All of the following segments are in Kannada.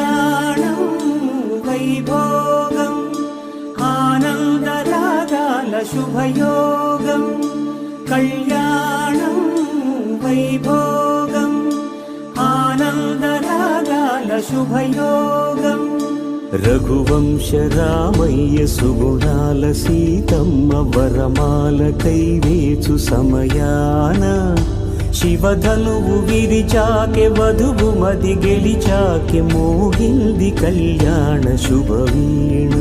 కళ్యాణం వైభోగం ఆనందరాగాల శుభయోగం కళ్యాణం వైభోగం ఆనందరాగాల శుభయోగం రఘువంశ రామయ్య సుగుణాల సీతమ్మ వరమాల కైవేచు సమయాన శివధనువు విరిచాకె వధువు మది గెలిచాకె మోగింది కళ్యాణ శుభవీణ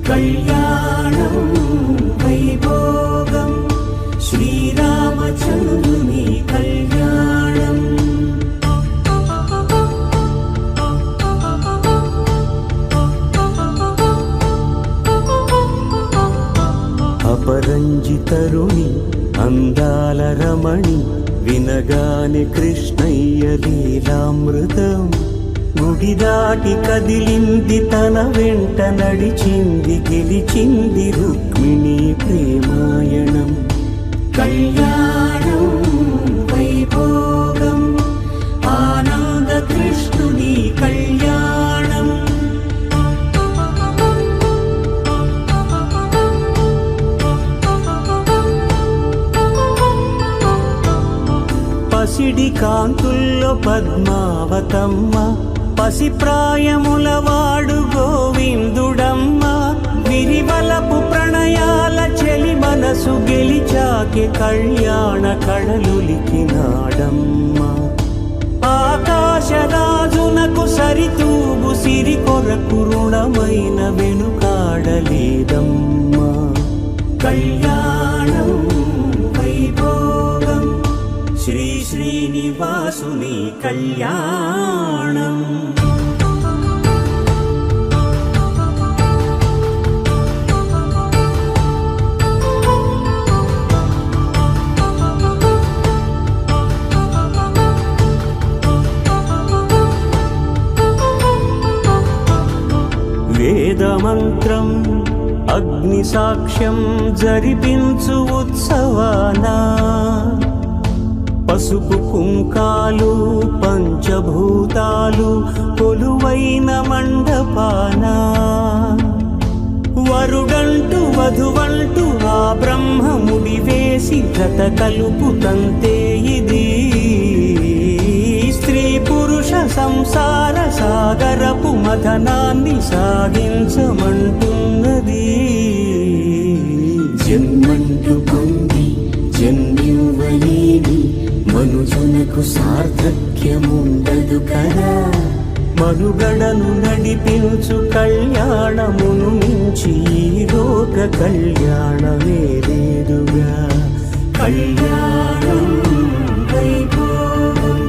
కళ్యాణం వైభోగం శ్రీరామచంద్రుని కళ్యాణం అపరంజి తరుణి అందాల రమణి వినగానే కృష్ణయ్య లీలామృతం గుడి దాటి కదిలింది తన వెంట నడిచింది గెలిచింది రుక్మిణి ప్రేమాయణం కళ్యాణం వైభోగం ఆనంద కృష్ణుని కళ్యాణం పసిడి కాంతుల్లో పద్మావతమ్మ పసిప్రాయముల వాడు గోవిందుడమ్మ విరివలపు ప్రణయాల చెలి మనసు గెలిచాకే కళ్యాణ కళలులికినాడమ్మ ఆకాశరాజునకు సరితూగు సిరి కొరకు రుణమైన వెనుకాడలేదమ్మా కళ్యాణం వైభోగం శ్రీ శ్రీనివాసుని కళ్యాణం వేదమంత్రం అగ్ని సాక్ష్యం జరిపించు ఉత్సవానా పసుపు కుంకాలు పంచభూతాలు కొలువైన మండపాన వరుడంటూ వధువంటూ ఆ బ్రహ్మముడి వేసి జత కలుపుతంతే ఇది స్త్రీ పురుష సంసార సాగరపు మథనాన్ని సాగించమంటున్నది జన్మంటూ పొంది జన్మివ్వలేని మనుజునకు సార్థక్యముండదు కదా మనుగడను నడిపించు కళ్యాణమును మించి ఈ లోక కళ్యాణమే లేదుగా కళ్యాణం వైభోగం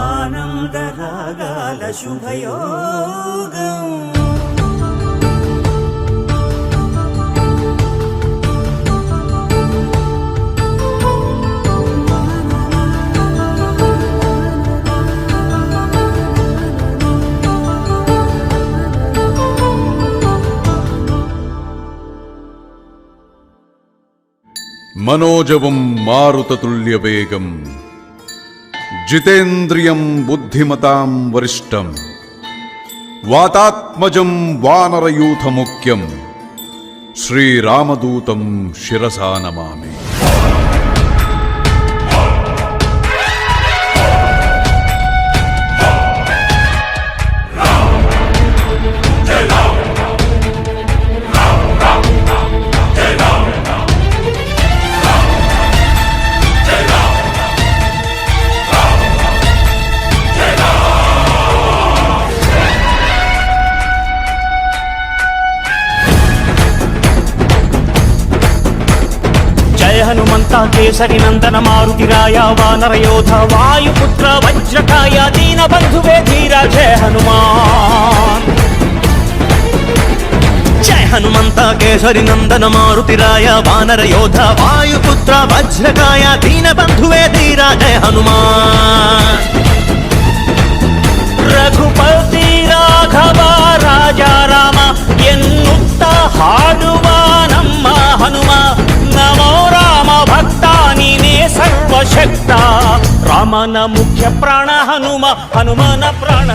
ఆనందరాగాల శుభయోగం మనోజవం మారుతతుల్యవేగం జితేంద్రియం బుద్ధిమతాం వరిష్టం వాతాత్మజం వానరయూథముఖ్యం శ్రీరామదూతం శిరసా నమామి హనుమంత కేసరి నందన మారుతిరాయ వానర యోధ వాయుపుత్ర వజ్రకాయ దీన బంధువే ధీర జయ హనుమాన్ జయ హనుమంత కేసరి నందన మారుతిరాయ వానర యోధ వాయుపుత్ర వజ్రకాయ దీన బంధువే ధీర జయ హనుమాన్ రఘుపతి రాఘవ రాజా రామ ఎన్నుత్త ಹಾಡುವ ನಮ್ಮ ಹನುಮ ನಮೋ ರಾಮ ಭಕ್ತ ನೀನೇ ಸರ್ವಶಕ್ತ ರಾಮನ ಮುಖ್ಯ ಪ್ರಾಣ ಹನುಮ ಹನುಮನ ಪ್ರಾಣ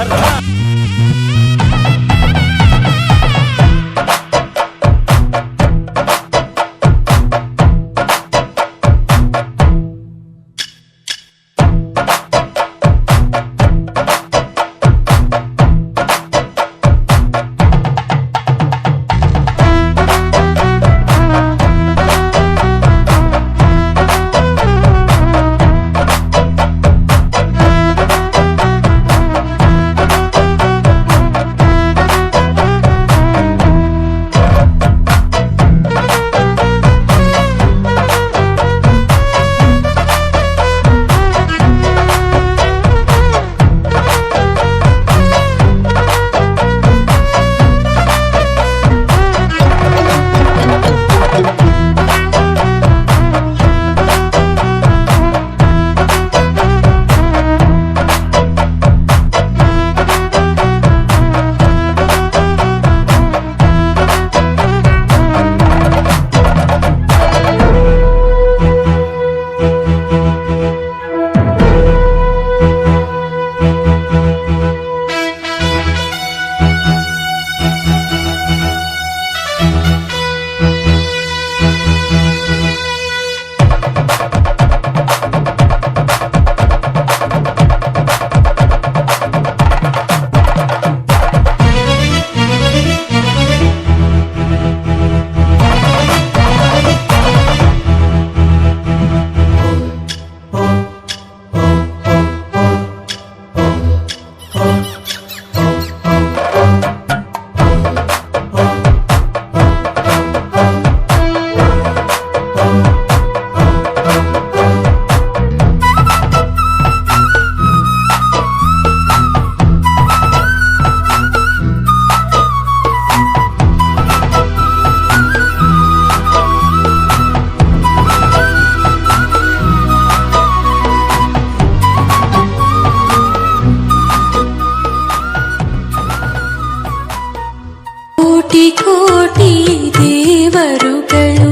ಕೋಟಿ ಕೋಟಿ ದೇವರುಗಳು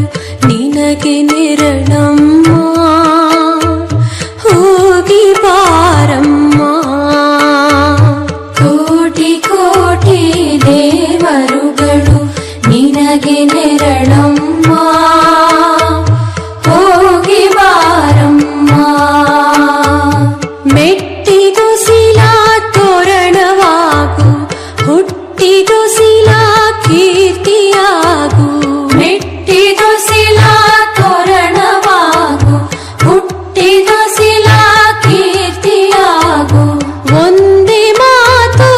ನಿನಗೆ ನೆರಳಮ್ಮ, ಹೋಗಿ ಬಾರಮ್ಮ. ಕೋಟಿ ಕೋಟಿ ದೇವರುಗಳು ನಿನಗೆ ನೆರಳಮ್ಮ, ಹೋಗಿ ಬಾರಮ್ಮ. ಮೆಟ್ಟಿದು ಶಿಲಾ ತೋರಣವಾಗು, ಹುಟ್ಟಿದು ಶಿಲಾ ಕೀರ್ತಿಯಾಗು. ಮೆಟ್ಟಿದು ಶಿಲಾ ತೋರಣವಾಗು, ಹುಟ್ಟಿದು ಶಿಲಾ ಕೀರ್ತಿಯಾಗು. ಒಂದೇ ಮಾತು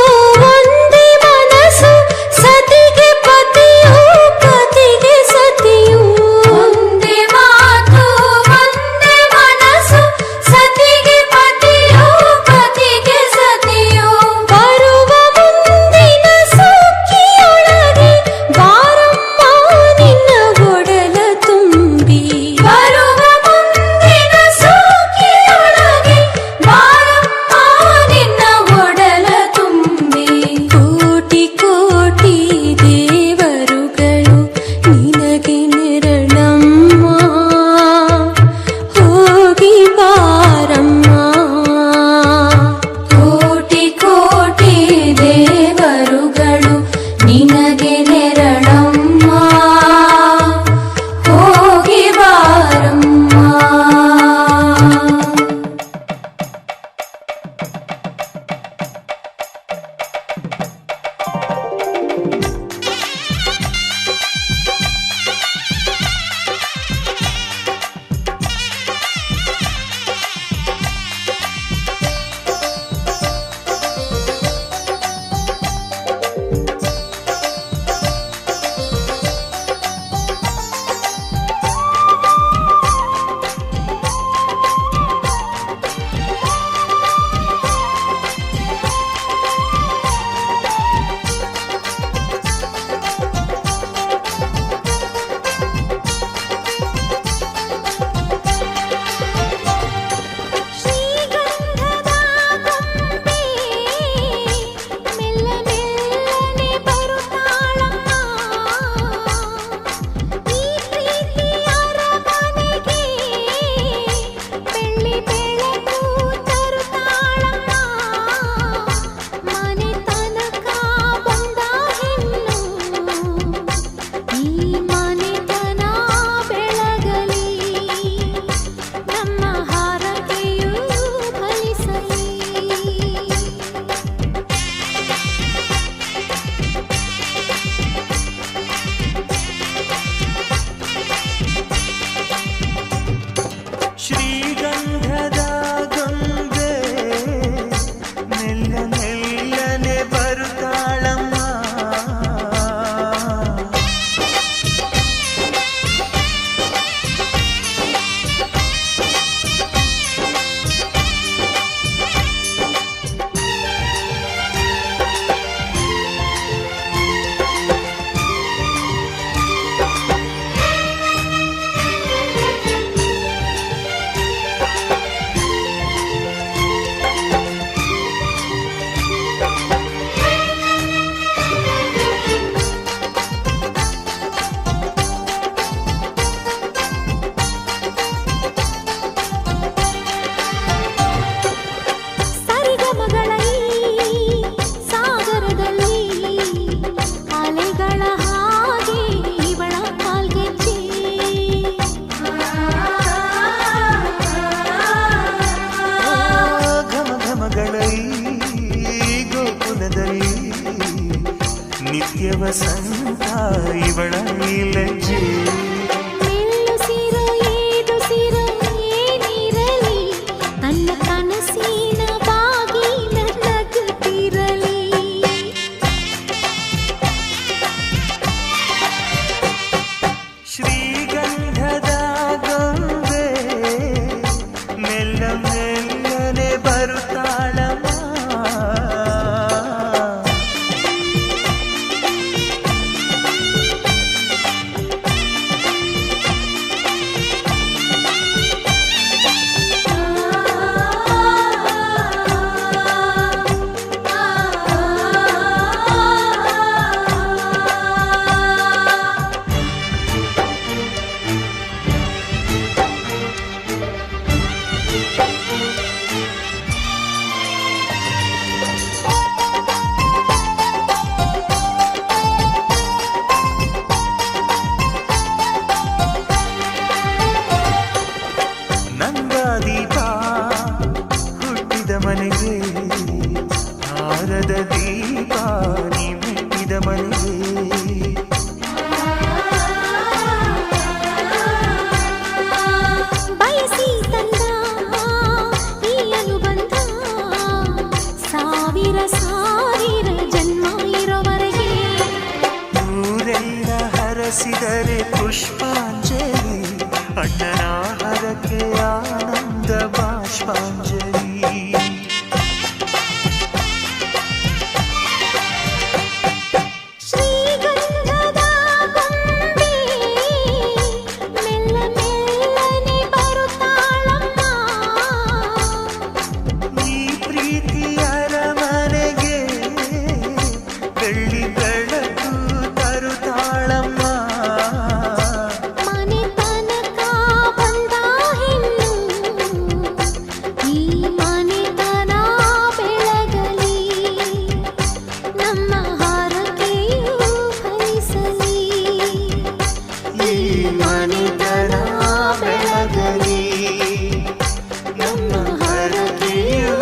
ಒಂದೇ ಮನಸ್ಸು, ಸತಿಗೆ ಪತಿಯು ಪತಿಗೆ ಸತಿಯು. ಒಂದೇ ಮಾತು ಒಂದೇ ಮನಸ್ಸು, ಸತಿಗೆ ಪತಿಯು ಪತಿಗೆ ಸತಿಯು. ಬರುವ ಮುಂದಿನ ಸುಗ್ಗಿಯೊಳಗೆ ಬಾರಮ್ಮ ನಿನ್ನ ಒಡಲ ತುಂಬಿ. ಬರುವ ಮುಂದಿನ ಸುಗ್ಗಿಯೊಳಗೆ ಬಾರಮ್ಮ ನಿನ್ನ ಒಡಲ ತುಂಬಿ. ಕೋಟಿ ಕೋಟಿ ದೇವರುಗಳು ನಿನಗೆ ನೆರಳಮ್ಮ, ಹೋಗಿ ಬಾರಮ್ಮ. ಕೋಟಿ ಕೋಟಿ ದೇವರುಗಳು ನಿನಗೆ ನೆರಳಮ್ಮ, ಹೋಗಿ ಬಾರಮ್ಮ. ಶ್ರೀಗಂಧದ ಗೊಂಬೆ ಮೆಲ್ಲ ಮೆಲ್ಲನೆ ಬರುತ್ತಾಳಮ್ಮ, ಈ ಪ್ರೀತಿಯ ಅರಮನೆಗೆ ಬೆಳ್ಳಿ ಬೆಳಕು ತರುತ್ತಾಳಮ್ಮ. ಮನೆ ತನಕ ಬಂದ ಹೆಣ್ಣು ಈ ಮನೆತನ ಬೆಳಗಲಿ, ನಮ್ಮ ಹಾರಕೆಯೂ ಫಲಿಸಲಿ. ಶ್ರೀಗಂಧದ ಗೊಂಬೆ ಮೆಲ್ಲ ಮೆಲ್ಲನೆ ಬರುತ್ತಾಳಮ್ಮ, ಸರಿಗಮಗಳ ಈ ಸಾಗರದಲ್ಲಿ ಅಲೆಗಳ ಹಾಗೆ ಇವಳ ಕಾಲ್ಗೆಜ್ಜೆ. ಘಮ ಘಮಗಳ ಈ ಗೋಕುಲದಲ್ಲಿ ನಿತ್ಯ ವಸಂತ ಇವಳ ಈ ಲಜ್ಜೆ. ಮೆಲ್ಲುಸಿರೋ ಏದುಸಿರೋ ಏನಿರಲಿ, ತನ್ನ ಕನಸಿನ ಬಾಗಿಲ ನಗುತ್ತಿರಲಿ. ಶ್ರೀಗಂಧದ ಗೊಂಬೆ ಮೆಲ್ಲ ಮೆಲ್ಲನೆ ಬರುತ್ತಾಳಮ್ಮ, ಅಣ್ಣನ ಹರಕೆ ಆನಂದ ಬಾಷ್ಪಾಂಜಲಿ. ಶ್ರೀಗಂಧದ ಗೊಂಬೆ ಮೆಲ್ಲ ಮೆಲ್ಲನೆ ಬರುತ್ತಾಳಮ್ಮ. ಈ ಪ್ರೀತಿಯ ಅರಮನೆಗೆ ಬೆಳ್ಳಿ ಬೆಳಕು ತರುತ್ತಾಳಮ್ಮ. ಮನೆ ತನಕ ಬಂದ ಹೆಣ್ಣು ಈ ಮನೆತನ ಬೆಳಗಲಿ, ನಮ್ಮ ಹರಕೆಯು ಫಲಿಸಲಿ. ಈ ಮನೆತನ ಬೆಳಗಲಿ, ನಮ್ಮ ಹರಕೆಯು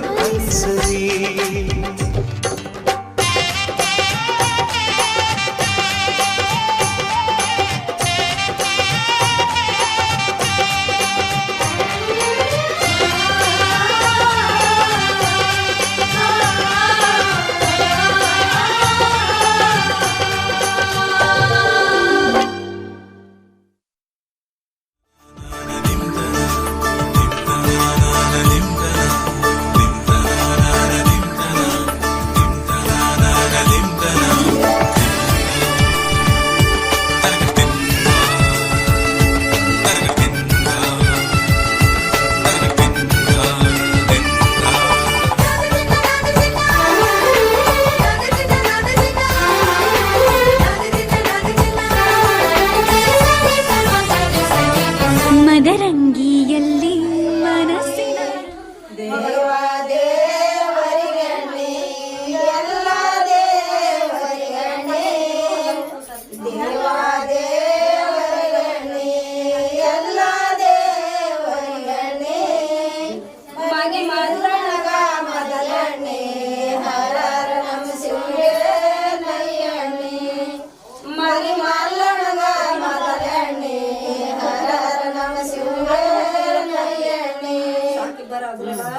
ಫಲಿಸಲಿ. ಮದರಂಗಿಯಲ್ಲಿ ಮನಸ್ಸಿನ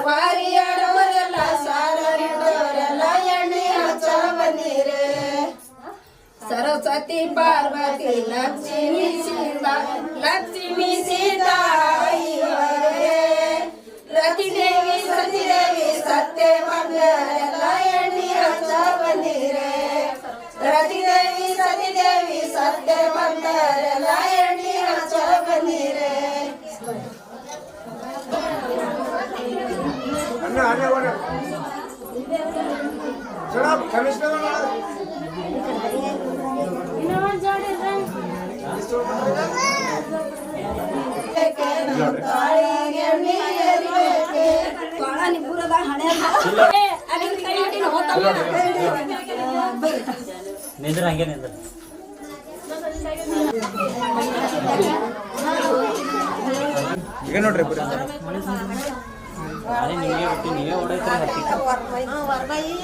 ವಾರಿಯಾಡೋರೆಲ್ಲ ಸಾರಿಡೋರೆಲ್ಲ ಎಣ್ಣೆ ಹಚ್ಚ ಬಂದಿರೆ. ಸರಸ್ವತಿ ಪಾರ್ವತಿ ಲಕ್ಷ್ಮೀ ಸೀತಾ ಇವರೇ. ರತಿದೇವಿ ಸತಿದೇವಿ ಸತ್ಯವಂತರೆಲ್ಲ ಎಣ್ಣೆ ಹಚ್ಚ ಬಂದಿರೆ. ರತಿದೇವಿ ಸತಿದೇವಿ ಸತ್ಯವಂತರೆಲ್ಲ ಎಣ್ಣೆ ಹಚ್ಚ ಬಂದಿರೆ. ನಿಂದ್ರ ಹಂಗೆ ನಿಂದ್ರ ಈಗ ನೋಡ್ರಿ ಅದೇ ನಿಮಗೆ ಬಿಟ್ಟು ನೀವೇ ಓಡೈತ್ರಿ ಹತ್ತಿ ಪ್ಲಾನ್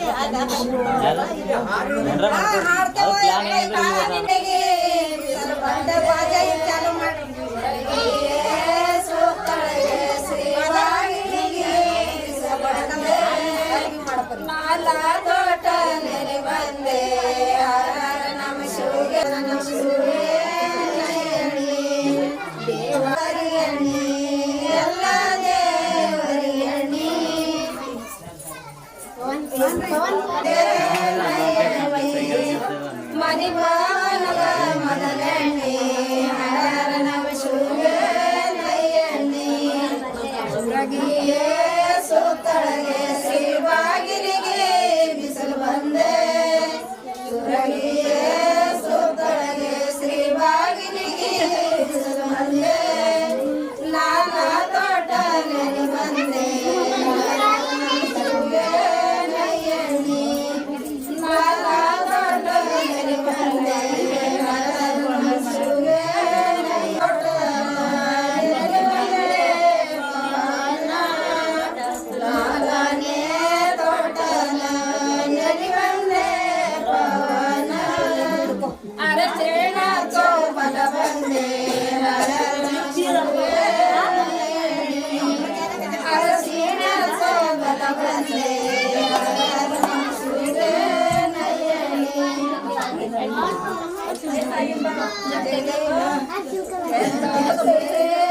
Asyik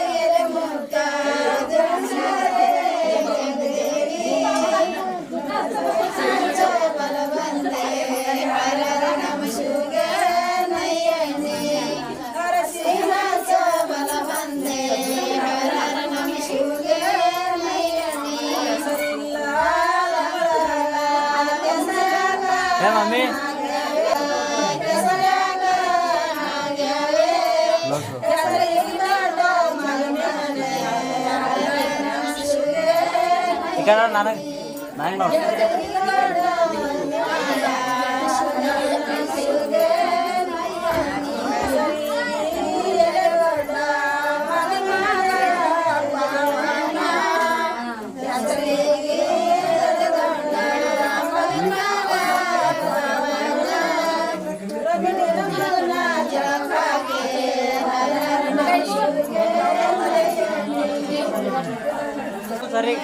ಏ ಮಮ್ಮಿ ಈ ಕಡೆ ನನಗೆ ನೋಡಿ ಸರಿ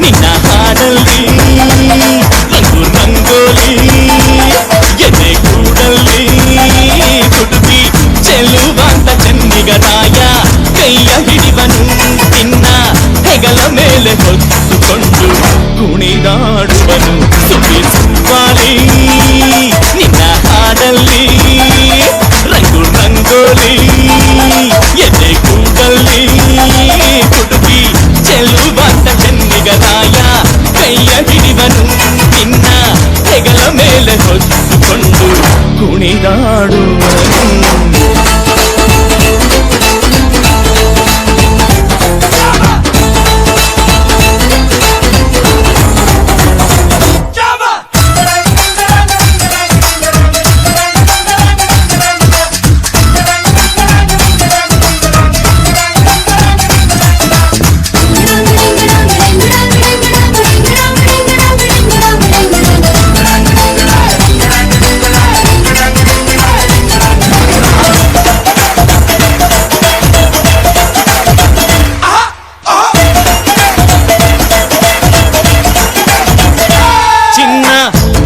ನಿನ್ನ ಹಾಡಲ್ಲಿ ರಂಗು ರಂಗೋಲಿ ಎದೆ ಕೂಡಲ್ಲಿ ಕುಡುಕಿ ಚೆಲುವಾಂತ ಚೆನ್ನಿಗರಾಯ ಕೈಯ ಹಿಡಿವನು ನಿನ್ನ ಹೆಗಲ ಮೇಲೆ ಹೊತ್ತುಕೊಂಡು ಕುಣಿದಾಡುವನು ಸುಖಿಸುವಾಲಿ ನಿನ್ನ ಹಾಡಲ್ಲಿ ರಂಗು ರಂಗೋಲಿ ಎದೆ ಕೂಡಲ್ಲಿ ಕುಡುಕಿ ಚೆಲುವಾಂತ ಚೆನ್ನಿಗರಾಯ ಕೈಯ ಹಿಡಿವನು ನಿನ್ನ ಹೆಗಲ ಮೇಲೆ ಹೊತ್ತುಕೊಂಡು ಕುಣಿದಾಡುವನು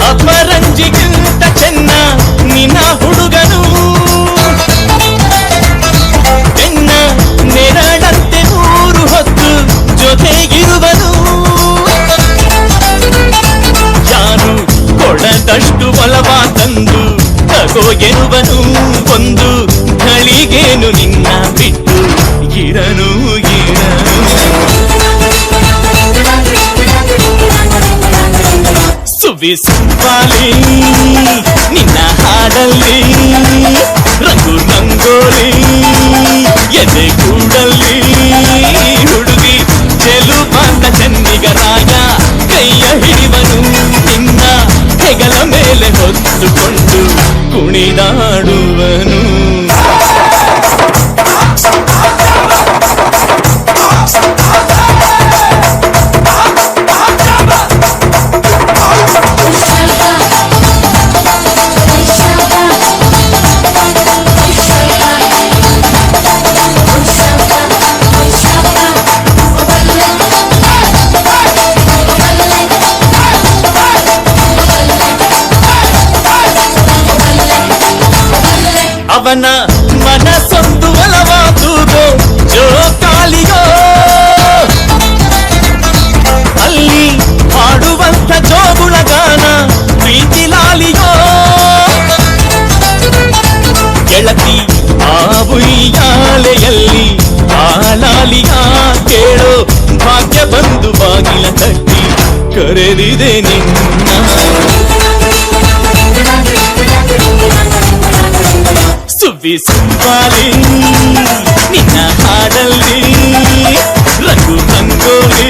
ಅಪರಂಜಿಗಿಂತ ಚೆನ್ನ ನಿನ್ನ ಹುಡುಗನು ಬೆನ್ನ ನೆರಳಂತೆ ಮೂರು ಹೊತ್ತು ಜೊತೆಗಿರುವನು ಯಾರು ಕೊಡದಷ್ಟು ಬಲವ ತಂದು ತಗೋ ಎನ್ನುವನು ಒಂದು ಘಳಿಗೇನು ನಿನ್ನ ಬಿಟ್ಟು ಇರನು ಸುವಿಸುವಾಲಿ ನಿನ್ನ ಹಾಡಲ್ಲಿ ರಂಗು ರಂಗೋಲಿ ಎದೆ ಕೂಡಲ್ಲಿ ಹುಡುಗಿ ಚೆಲುವಾಂತ ಚೆನ್ನಿಗರಾಯ ಕೈಯ ಹಿಡಿವನು ನಿನ್ನ ಹೆಗಲ ಮೇಲೆ ಹೊತ್ತುಕೊಂಡು ಕುಣಿದಾಡುವನು ಅವನ ಮನಸ್ಸೊಂದು ಒಲವಾದುದು ಜೋಕಾಲಿಯೋ ಅಲ್ಲಿ ಹಾಡುವಂತ ಜೋಗುಳ ಗಾನ ಪ್ರೀತಿ ಲಾಲಿಯೋ ಗೆಳತಿ ಆ ಉಯ್ಯಾಲೆಯಲ್ಲಿ ಆಲಾಲಿಯ ಕೇಳೋ ಭಾಗ್ಯ ಬಂದು ಬಾಗಿಲ ತಟ್ಟಿ ಕರೆದಿದೆ ನಿನ್ನ ಸುವಿಸುವಾಲಿ ನಿನ್ನ ಹಾಡಲ್ಲಿ ರಂಗು ರಂಗೋಲಿ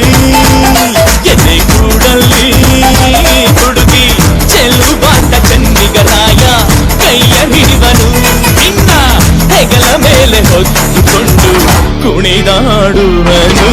ಎದೆ ಕೂಡಲ್ಲಿ ಹುಡುಗಿ ಚೆಲುವಾಂತ ಚೆನ್ನಿಗರಾಯ ಕೈಯ ಹಿಡಿವನು ನಿನ್ನ ಹೆಗಲ ಮೇಲೆ ಹೊತ್ತುಕೊಂಡು ಕುಣಿದಾಡುವನು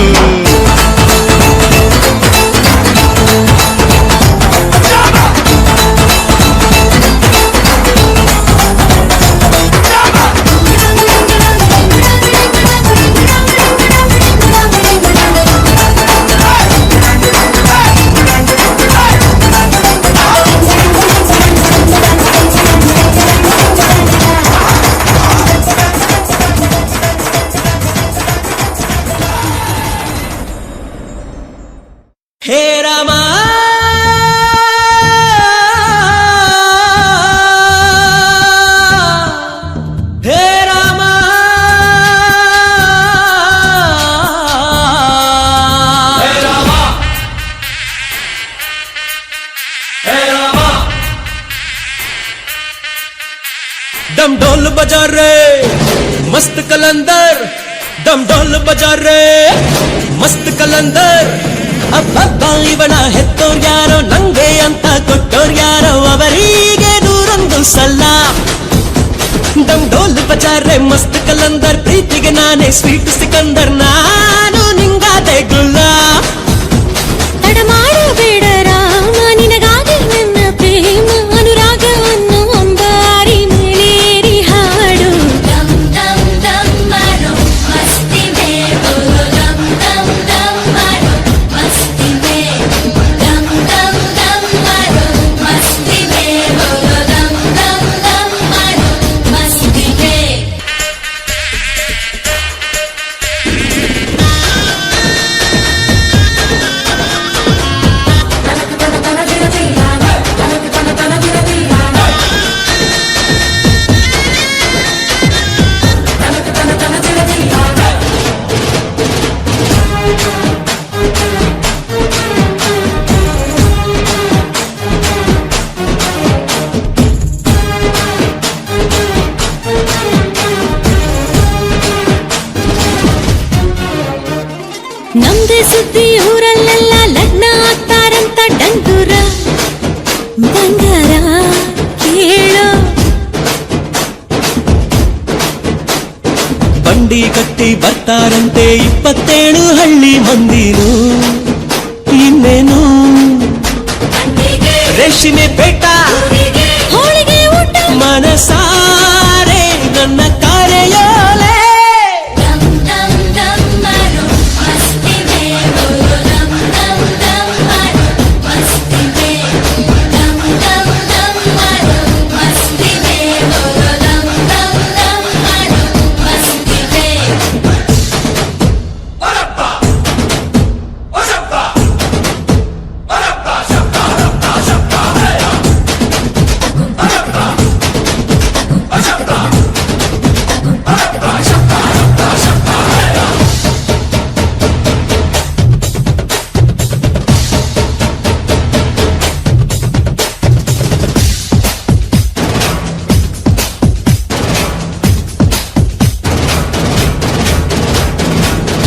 ಹೇ ರಾಮ ಹೇ ರಾಮ ಹೇ ರಾಮ ಹೇ ರಾಮ दम ढोल बजा रे मस्त कलंदर दम ढोल बजा रे मस्त कलंदर ಅಬ್ಬಬ್ಬ ಇವನ ಹೆತ್ತೋರ್ ಯಾರೋ ನಂಗೆ ಅಂತ ಕೊಟ್ಟೋರ್ ಯಾರೋ ಅವರಿಗೆ ನೂರೊಂದು ಸಲ ದಮ್ ಢೋಲ್ ಬಜಾರೆ ಮಸ್ತ್ ಕಲಂದರ್ ಪ್ರೀತಿಗೆ ನಾನೇ ಸ್ವೀಟ್ ಸಿಕಂದರ್ ನಾನು ನಿಂಗಾದೆ ಗುಲ್ಲ ತಡ ಮಾಡಬೇಡ ರಾಮ ನಿನಗಾಗಿ ನನ್ನ ಪ್ರೇಮ ಅನುರಾಗವನ್ನು ಅಂಬಾರಿ ಮೇಲೇರಿ ಹಾಡು ದಮ್ ದಮ್ ದಮ್ ಮಾರೋ ಮಸ್ತಿ ಮೇ ಬೋಲೋ ದಮ್ ದಮ್ ದಮ್ ಮಾರೋ ಮಸ್ತಿ ಮೇ ದಮ್ ದಮ್ ದಮ್ ಮಾರೋ ಮಸ್ತಿ ಮೇ ಬೋಲೋ ದಮ್ ದಮ್ ದಮ್ ಮಾರೋ ಮಸ್ತಿ ಮೇ ನಮ್ದೇ ಸುದ್ದಿ ಊರಲ್ಲೆಲ್ಲ ಲಗ್ನ ಆಗ್ತಾರಂತ ಡಂಗೂರ ಬಂಗಾರ ಕೇಳೋ ಬಂಡಿ ಕಟ್ಟಿ ಬರ್ತಾರಂತೆ 27 ಹಳ್ಳಿ ಮಂದಿರು ಇನ್ನೇನು ರೇಷ್ಮೆ ಪೇಟ ಹೋಳಿಗೆ ಊಟ ಮನಸಾರೆ ನನ್ನ ಕಾರ್ಯೋಲೆ ದಮ್ ದಮ್ ದಮ್ ಮಾರೋ ಮಸ್ತಿ ಮೇ ಬೋಲೋ ದಮ್ ದಮ್ ದಮ್ ಮಾರೋ ಮಸ್ತಿ ಮೇ ದಮ್ ದಮ್ ದಮ್ ಮಾರೋ ಮಸ್ತಿ ಮೇ ಬೋಲೋ ದಮ್ ದಮ್ ದಮ್ ಮಾರೋ ಮಸ್ತಿ ಮೇ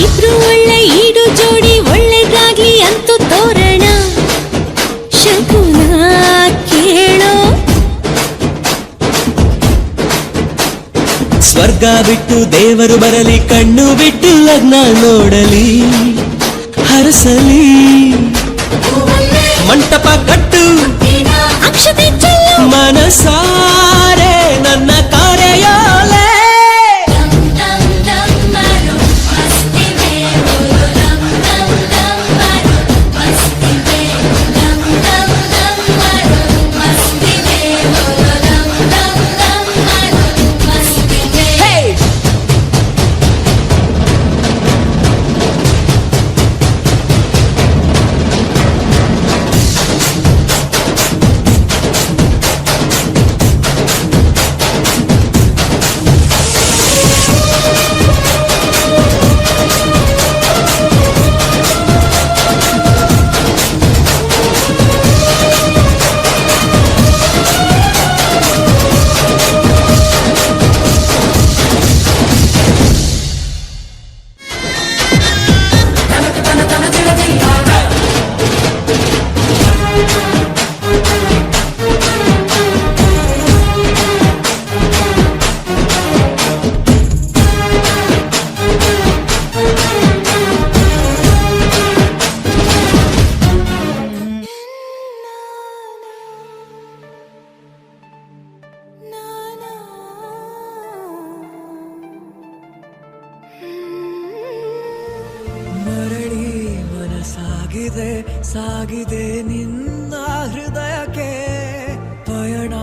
ಇಬ್ರು ಒಳ್ಳೆ ಈಡು ಜೋಡಿ ಒಳ್ಳೆದಾಗ್ಲಿ ಅಂತೂ ತೋರಣ ಶಕುನ ಕೇಳೋ ಸ್ವರ್ಗ ಬಿಟ್ಟು ದೇವರು ಬರಲಿ ಕಣ್ಣು ಬಿಟ್ಟು ಲಗ್ನ ನೋಡಲಿ ಹರಸಲಿ ಮಂಟಪ ಕಟ್ಟು ಅಕ್ಷತೆ ಚೆಲ್ಲು ಮನಸಾರೆ ನನ್ನ ಕಾರ್ಯೋಲೆ ದಮ್ ದಮ್ ದಮ್ ಮಾರೋ ಮಸ್ತಿ ಮೇ ಬೋಲೋ ದಮ್ ದಮ್ ದಮ್ ಮಾರೋ ಮಸ್ತಿ ಮೇ ದಮ್ ದಮ್ ದಮ್ ಮಾರೋ ಮಸ್ತಿ ಮೇ ಬೋಲೋ ದಮ್ ದಮ್ ದಮ್ ಮಾರೋ ಮಸ್ತಿ ಮೇ ಸಾಗಿದೆ ಸಾಗಿದೆ ನಿನ್ನ ಹೃದಯಕ್ಕೆ ಪಯಣ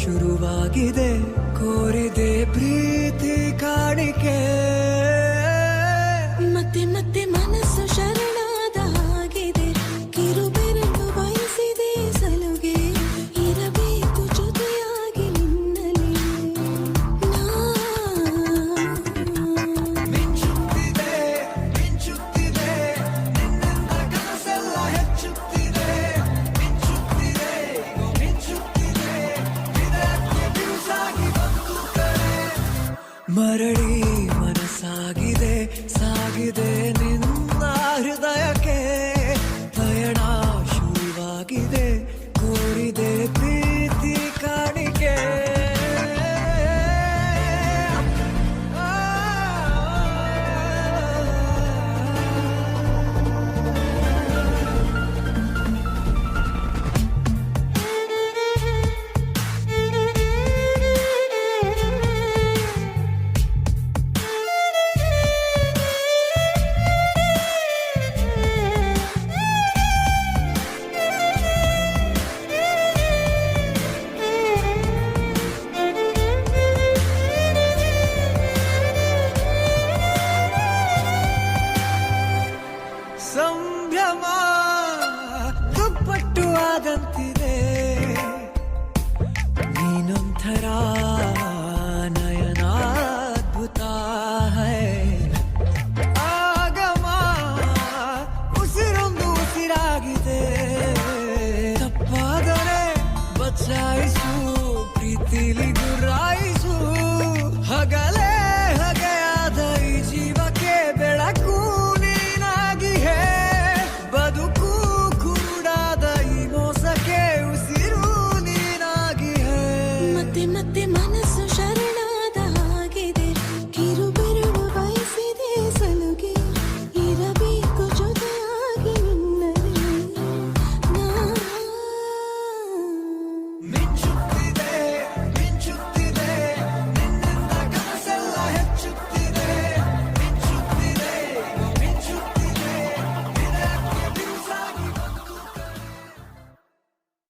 ಶುರುವಾಗಿದೆ ಕೋರಿದೆ ಪ್ರೀತಿ ಕಾಣಿಕೆ ಮತ್ತೆ ಮತ್ತೆ ಮನಸ್ಸು ಶರಣಾದ ಹಾಗಿದೆ ಆಗಿದೆ ತಪ್ಪಾದರೆ ಬಚಾಯಿಸು ಪ್ರೀತಿಲಿ ಗುರಾಯಿಸು ಹಗಲೇ ಹಗೆಯಾದ ಈ ಜೀವಕ್ಕೆ ಬೆಳಕು ನೀನಾಗಿ ಹೇ ಬದುಕು ಕುರುಡಾದ ಈ ಮೋಸಕ್ಕೆ ಉಸಿರು ನೀನಾಗಿ ಹೇ ಮತ್ತೆ ಮತ್ತೆ ಮನಸ್ಸು ಶರಣಾದ ಹಾಗಿದೆ ಕಿರುಬೆರಳು ಬಯಸಿದೆ ಸಲುಗೆ ಇರಬೇಕು ಜೊತೆಯಾಗಿ ನಿನ್ನಲ್ಲಿ ನಾ ಮಿಂಚುತ್ತಿದೆ ಮಿಂಚುತ್ತಿದೆ ನಿನ್ನಿಂದ ಕನಸೆಲ್ಲ ಹೆಚ್ಚುತ್ತಿದೆ ಮಿಂಚುತ್ತಿದೆ ಮಿಂಚುತ್ತಿದೆ ಇದಕ್ಕೆ ಬಿರುಸಾಗಿ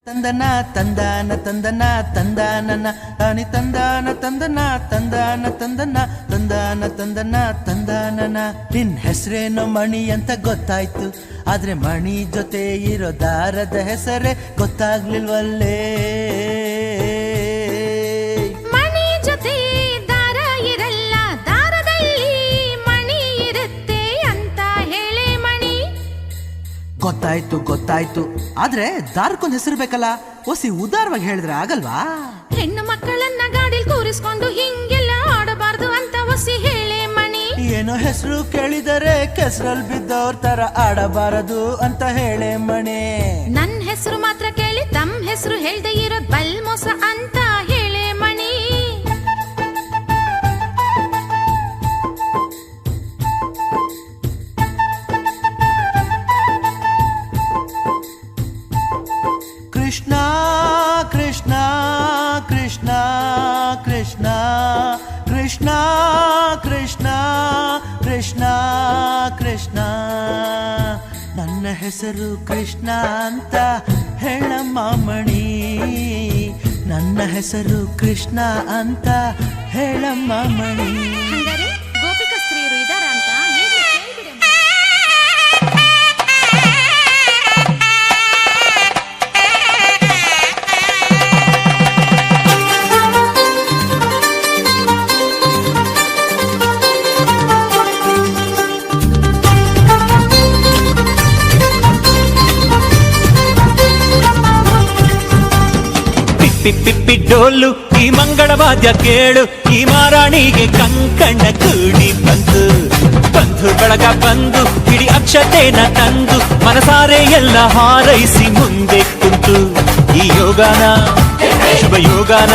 ತಂದನ ತಂದಾನ ತಂದನ ತಂದಾನನ ತಾನಿ ತಂದಾನ ತಂದನ ತಂದಾನ ತಂದನ ತಂದಾನ ತಂದನ ತಂದಾನನ ನಿನ್ ಹೆಸರೇನೋ ಮಣಿ ಅಂತ ಗೊತ್ತಾಯ್ತು ಆದ್ರೆ ಮಣಿ ಜೊತೆ ಇರೋ ದಾರದ ಹೆಸರೇ ಗೊತ್ತಾಗ್ಲಿಲ್ವಲ್ಲೇ ಮಣಿ ಜೊತೆ ದಾರ ಇರಲ್ಲ ದಾರದಲ್ಲಿ ಮಣಿ ಇರುತ್ತೆ ಅಂತ ಹೇಳೆ ಮಣಿ ಗೊತ್ತಾಯ್ತು ಗೊತ್ತಾಯ್ತು ಆದ್ರೆ ದಾರಕ್ಕೊಂದ್ ಹೆಸರು ಬೇಕಲ್ಲ ಒಸಿ ಉದಾರವಾಗಿ ಹೇಳಿದ್ರೆ ಆಗಲ್ವಾ ಹೆಣ್ಣು ಮಕ್ಕಳನ್ನ ಗಾಡಿಲ್ ಕೂರಿಸ್ಕೊಂಡು ಹಿಂಗೆಲ್ಲ ಆಡಬಾರ್ದು ಅಂತ ಒಸಿ ಹೇಳೆ ಮಣಿ ಏನೋ ಹೆಸರು ಕೇಳಿದರೆ ಕೆಸರಲ್ಲಿ ಬಿದ್ದವ್ರ ತರ ಆಡಬಾರದು ಅಂತ ಹೇಳೆ ಮಣೆ ನನ್ ಹೆಸರು ಮಾತ್ರ ಕೇಳಿ ತಮ್ಮ ಹೆಸರು ಹೇಳ್ದೆ ಇರೋದ್ ಬಲ್ ಮೋಸ ಅಂತ ಹೇಳೆ ಮಣಿ ಕೃಷ್ಣ ಕೃಷ್ಣ ಕೃಷ್ಣ ಕೃಷ್ಣ ಕೃಷ್ಣ ಕೃಷ್ಣ ಕೃಷ್ಣ ಕೃಷ್ಣ ನನ್ನ ಹೆಸರು ಕೃಷ್ಣ ಅಂತ ಹೇಳಮ್ಮ ಮಣಿ ನನ್ನ ಹೆಸರು ಕೃಷ್ಣ ಅಂತ ಹೇಳಮ್ಮ ಮಣಿ ಹಂಗಾರೆ ಗೋಪಿಕ ಸ್ತ್ರೀಯರು ಇದಾರ ಅಂತ ಈಗ್ಲೇ ಕೇಳ್ಬಿಡಮ್ಮ. ಪಿಪ್ಪಿ ಡೋಲು ಈ ಮಂಗಳವಾದ್ಯ ಕೇಳು ಈ ಮಾರಾಣಿಗೆ ಕಂಕಣ ಕೂಡಿ ಬಂತು ಬಂಧು ಬಳಗ ಬಂದು ಇಡೀ ಅಕ್ಷತೆನ ತಂದು ಮನಸಾರೆ ಎಲ್ಲ ಹಾರೈಸಿ ಮುಂದೆ ಕುಂತು ಈ ಯೋಗಾನ ಶುಭ ಯೋಗಾನ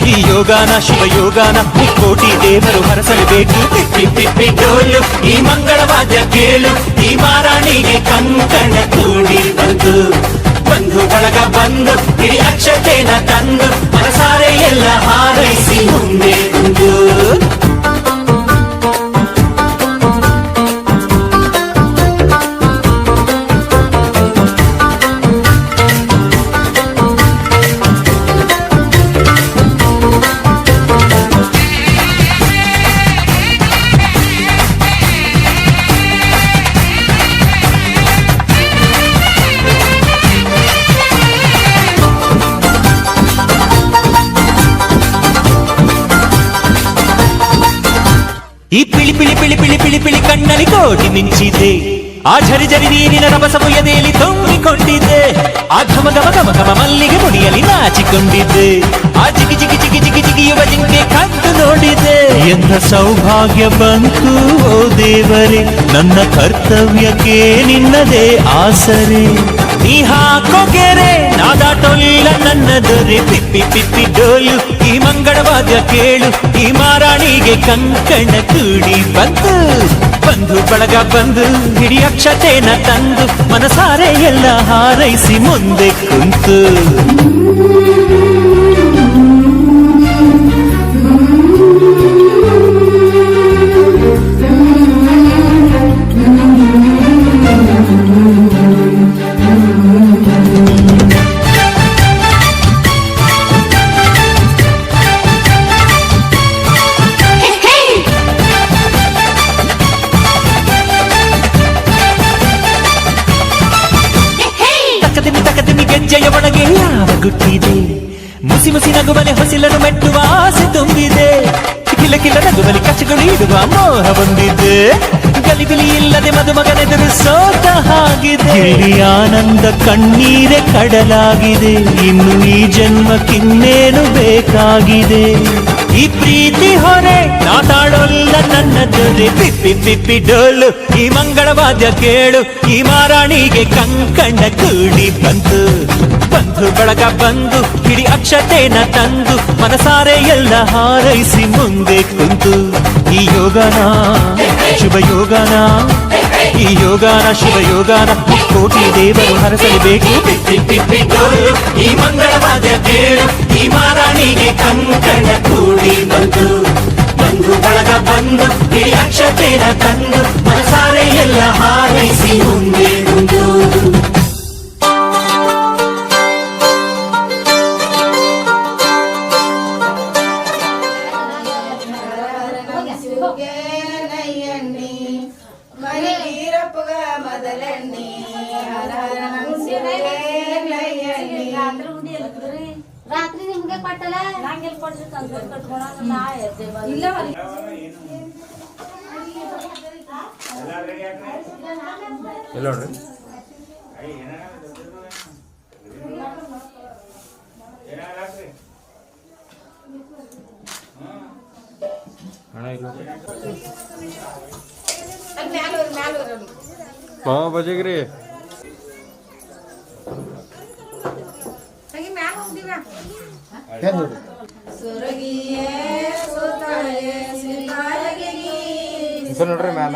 ಈ ಯೋಗಾನ ಶುಭ ಯೋಗಾನ ಕೋಟಿ ದೇವರು ಹರಸಲೇಬೇಕು ಪಿಪ್ಪಿ ಡೋಲು ಈ ಮಂಗಳವಾದ್ಯ ಕೇಳು ಈ ಮಾರಾಣಿಗೆ ಕಂಕಣ ಕೂಡಿ ಬಂತು ಬಂಧು ಬಳಗ ಬಂದು ಇಡೀ ಅಕ್ಷತೆನ ತಂದು ಮನಸಾರೆ ಎಲ್ಲ ಹಾರೈಸಿ ಮುಂದೆ ಕುಂದು ಈ ಪಿಳಿ ಪಿಳಿ ಪಿಳಿ ಪಿಳಿ ಪಿಳಿ ಪಿಳಿ ಕಣ್ಣಲ್ಲಿ ಕೋಟಿ ಮಿಂಚಿದೆ ಆ ಝರಿ ಝರಿ ನೀರಿನ ರಭಸವು ಎದೆಯಲ್ಲಿ ತುಂಬಿಕೊಂಡಿದ್ದೆ ಆ ಘಮ ಘಮ ಘಮ ಘಮ ಮಲ್ಲಿಗೆ ಮುಡಿಯಲ್ಲಿ ನಾಚಿಕೊಂಡಿದ್ದೆ ಆ ಜಿಗಿ ಜಿಗಿ ಜಿಗಿ ಜಿಗಿ ಜಿಗಿಯುವ ಜಿಂಕೆ ಕಂಡು ನೋಡಿದೆ ಎಂಥ ಸೌಭಾಗ್ಯ ಬಂತು ಓ ದೇವರೇ ನನ್ನ ಕರ್ತವ್ಯಕ್ಕೆ ನಿನ್ನದೇ ಆಸರೆ ನೀ ಹಾಕೋ ಗೆರೆ ನಾದಾಟೊಲ್ಲ ನನ್ನ ದೊರೆ ಪಿಪ್ಪಿ ಪಿಪ್ಪಿ ಡೋಲು ಈ ಮಂಗಳವಾದ್ಯ ಕೇಳು ಈ ಮಾರಾಣಿಗೆ ಕಂಕಣ ಕೂಡಿ ಬಂತು ಬಂಧು ಬಳಗ ಬಂದು ಹಿಡಿ ಅಕ್ಷತೆನ ತಂದು ಮನಸಾರೆ ಎಲ್ಲ ಹಾರೈಸಿ ಮುಂದೆ ಕುಂತು ತಕದಿಮಿ ಗೆಜ್ಜೆಯ ಒಳಗೆ ಯಾವ ಗುಟ್ಟಿದೆ ಮುಸಿ ಮುಸಿ ನಗುವಲೆ ಹೊಸಿಲನ್ನು ಮೆಟ್ಟುವ ಆಸೆ ತುಂಬಿದೆ ಕಿಲ ಕಿಲ ನಗುವಲಿ ಕಚ್ಚಗಳು ಇಡುವ ಮೋಹ ಬಂದಿದೆ ಗಲಿಬಿಲಿ ಇಲ್ಲದೆ ಮದುಮಗನೆದುರು ಸೋತ ಹಾಗಿದೆ ಇಲ್ಲಿ ಆನಂದ ಕಣ್ಣೀರೆ ಕಡಲಾಗಿದೆ, ಇನ್ನು ಈ ಜನ್ಮಕ್ಕಿನ್ನೇನು ಬೇಕಾಗಿದೆ. ಈ ಪ್ರೀತಿ ಹೊರೆ ನಾತಾಡೋಲ್ಲ ನನ್ನ ಜೊತೆ, ಪಿಪ್ಪಿ ಪಿಪ್ಪಿ ಡೋಲು ಈ ಮಂಗಳವಾದ್ಯ ಕೇಳು, ಈ ಮಾರಾಣಿಗೆ ಕಂಕಣ ಕೂಡಿ ಬಂತು. ಬಂಧು ಬಳಗ ಬಂದು ಹಿಡಿ ಅಕ್ಷತೆನ ತಂದು ಮನಸಾರೆ ಎಲ್ಲ ಹಾರೈಸಿ ಮುಂದೆ ಕುಂತು. ಈ ಯೋಗನ ಶುಭ ಯೋಗನ, ಈ ಯೋಗಾನ ಶುಭ ಯೋಗಾನ ಕೋಟಿ ದೇವರು ಹರಸಲೇಬೇಕು. ಪಿಪ್ಪಿ ಪಿಪ್ಪಿ ಡೋಲು ಈ ಮಂಗಳವಾದ್ಯ ಕೇಳು, ಈ ಮಾರಾಣಿಗೆ ಕಂಕಣ ಕೂಡಿ ಬಂತು. ಬಂಧು ಬಳಗ ಬಂದು ಈ ಅಕ್ಷತೆನ ತಂದು ಮನಸಾರೆ ಎಲ್ಲ ಹಾರೈಸಿ ಮುಂದೆ ಕುಂತು. ರಾತ್ರಿ ನಿಮ್ಗೆ ಕೊಟ್ಟಲ್ಲ ನಂಗೆ ಕೊಡ್ರಿ ತಂದು ಕಟ್ಕೊಳ ನಾ ಇಲ್ಲ ಎಲ್ಲ ನೋಡ್ರಿ ಮಾವ ಬಜಗ್ರಿ ನೋಡ್ರಿ ಮ್ಯಾಲ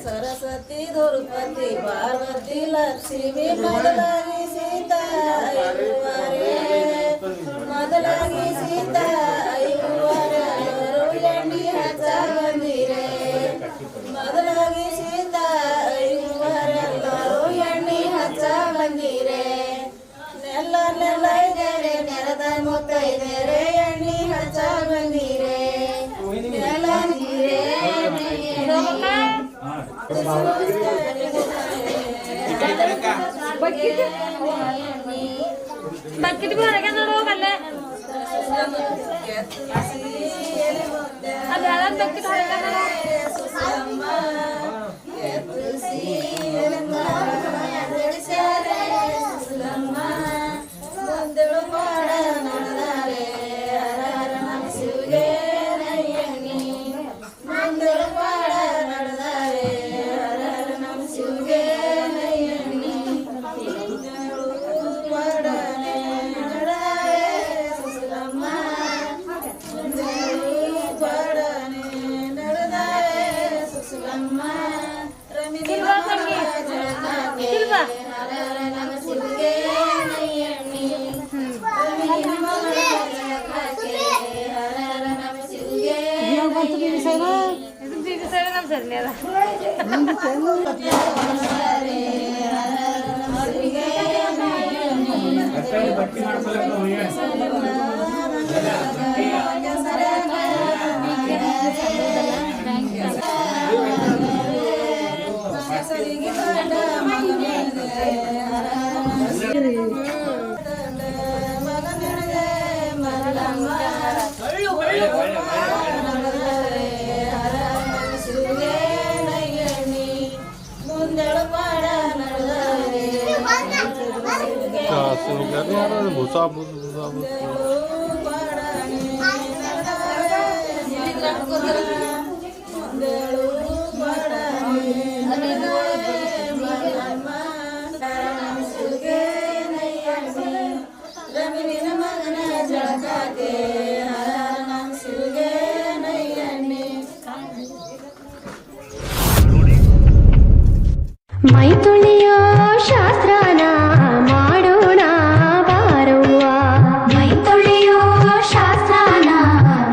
सरस्वती द्रौपदी पार्वती लक्ष्मी ಮೊದಲಾಗಿ ಸೀತಾ ಮೊದಲಾಗಿ ಸೀತಾ ಎಣ್ಣಿ ಹಚ್ಚ ಬಂದಿರೆ ಮೊದಲಾಗಿ ಸೀತಾ ಎಲ್ಲರೂ ಎಣ್ಣಿ ಹಚ್ಚ ಬಂದಿರೆ ನೆಲ್ಲ ನೆಲ್ಲ ಇದ್ದಾರೆ ನೆಲದ ಮುತ್ತೈದರೆ ಎಣ್ಣಿ ಹಚ್ಚ ಬಂದಿರೆ ನೆಲ ನೀರೇ ಬಕೆಟ್ ಹೊರಗೆ ನೋಡೋಗಲ್ಲೇ ಅದೆಲ್ಲ ಬಕೆಟ್ ಹೊರಗೆ ಶಿವಗೆ ನಯ್ಯಣ್ಣಿ भूसा भूसा ಮೈ ತುಳಿಯೋ ಶಾಸ್ತ್ರನ ಮಾಡೋಣ ಬಾರವ್ವ ಮೈ ತುಳಿಯೋ ಶಾಸ್ತ್ರನ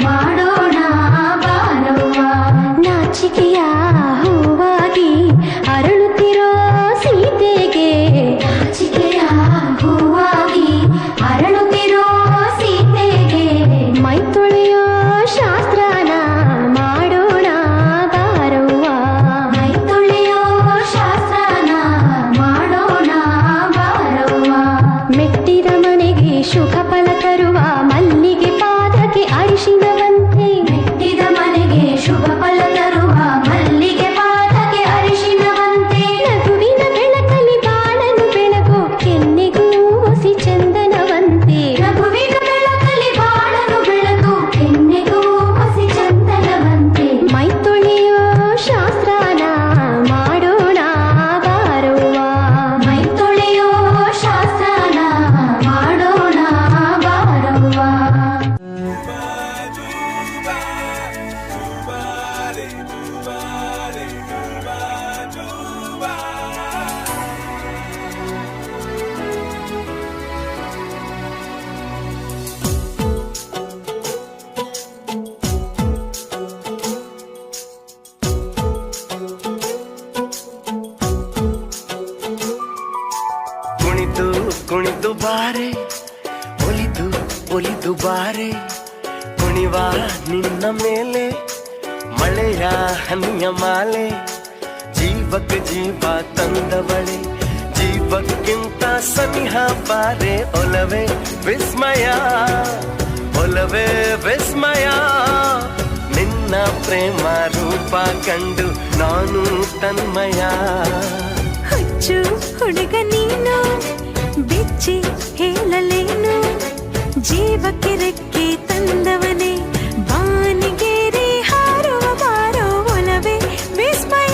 ಮಾಡೋಣ ಬಾರವ್ವ ನಾಚಿಕೆಯ ಹೂವಾಗಿ ಅರಳುತ್ತಿರೋ ಸೀತೆಗೆ ನಾಚಿಕೆಯ ಹೂವಾಗಿ ಅರಳುತ್ತಿರೋ ಸೀತೆಗೆ ಮೈ ತುಳಿಯೋ ಶಾಸ್ತ್ರನ ಮಾಡೋಣ ಬಾರವ್ವ ಮೈ ತುಳಿಯೋ ಶಾಸ್ತ್ರನ ಮಾಡೋಣ ಬಾರವ್ವ ಮೆಟ್ಟಿದ ಮನೆಗೆ ಶುಭ ಫಲ ತರುವ ಮಲ್ಲಿಗೆ ಪಾದಕ್ಕೆ ಅರಿಶಿನವಂತೆ ಮೆಟ್ಟಿದ ಮನೆಗೆ ಶುಭ ಫಲ ತರುವ ಮಲ್ಲಿಗೆ ಪಾದಕ್ಕೆ ಅರಿಶಿನವಂತೆ ನಗುವಿನ ಬೆಳಕಲ್ಲಿ ಬಾಳನು ಬೆಳಗು ಕೆನ್ನೆಗೂ ಹೊಸಿ ಚಂದನವಂತೆ ನಗುವಿನ ಬೆಳಕಲ್ಲಿ ಬಾಳನು ಬೆಳಗು ಕೆನ್ನೆಗೂ ಹೊಸಿ ಚಂದನವಂತೆ ಮೈ ತೊಳೆಯೋ ಶಾಸ್ತ್ರನ ಮಾಡೋಣ ಬಾರವ್ವ ಮೈ ತೊಳೆಯೋ ಶಾಸ್ತ್ರನ ಮಾಡೋಣ ಬಾರವ್ವ ಕುಣಿದು ಕುಣಿದು ಬಾರೆ ಒಲಿದು ಒಲಿದು ಬಾರೆ ಕುಣಿವ ನಿನ್ನ ಮೇಲೆ ಮಳೆಯ ಹನಿಯ ಮಾಲೆ ಜೀವಕ್ಕೆ ಜೀವ ತಂದವಳೆ ಜೀವಕ್ಕಿಂತ ಸನಿಹ ಬಾರೆ ಒಲವೇ ವಿಸ್ಮಯ ಒಲವೇ ವಿಸ್ಮಯ ನಿನ್ನ ಪ್ರೇಮ ರೂಪ ಕಂಡು ನಾನು ತನ್ಮಯ ಹುಚ್ಚು ಹುಡುಗ ನೀನು ಬಿಚ್ಚಿ ಹೇಳಲೇನು ಜೀವಕ್ಕೆ ರೆಕ್ಕೆ ತಂದವನೇ ಬಾನಿಗೇರಿ ಹಾರುವ ಬಾರೋ ಒಲವೇ ವಿಸ್ಮಯ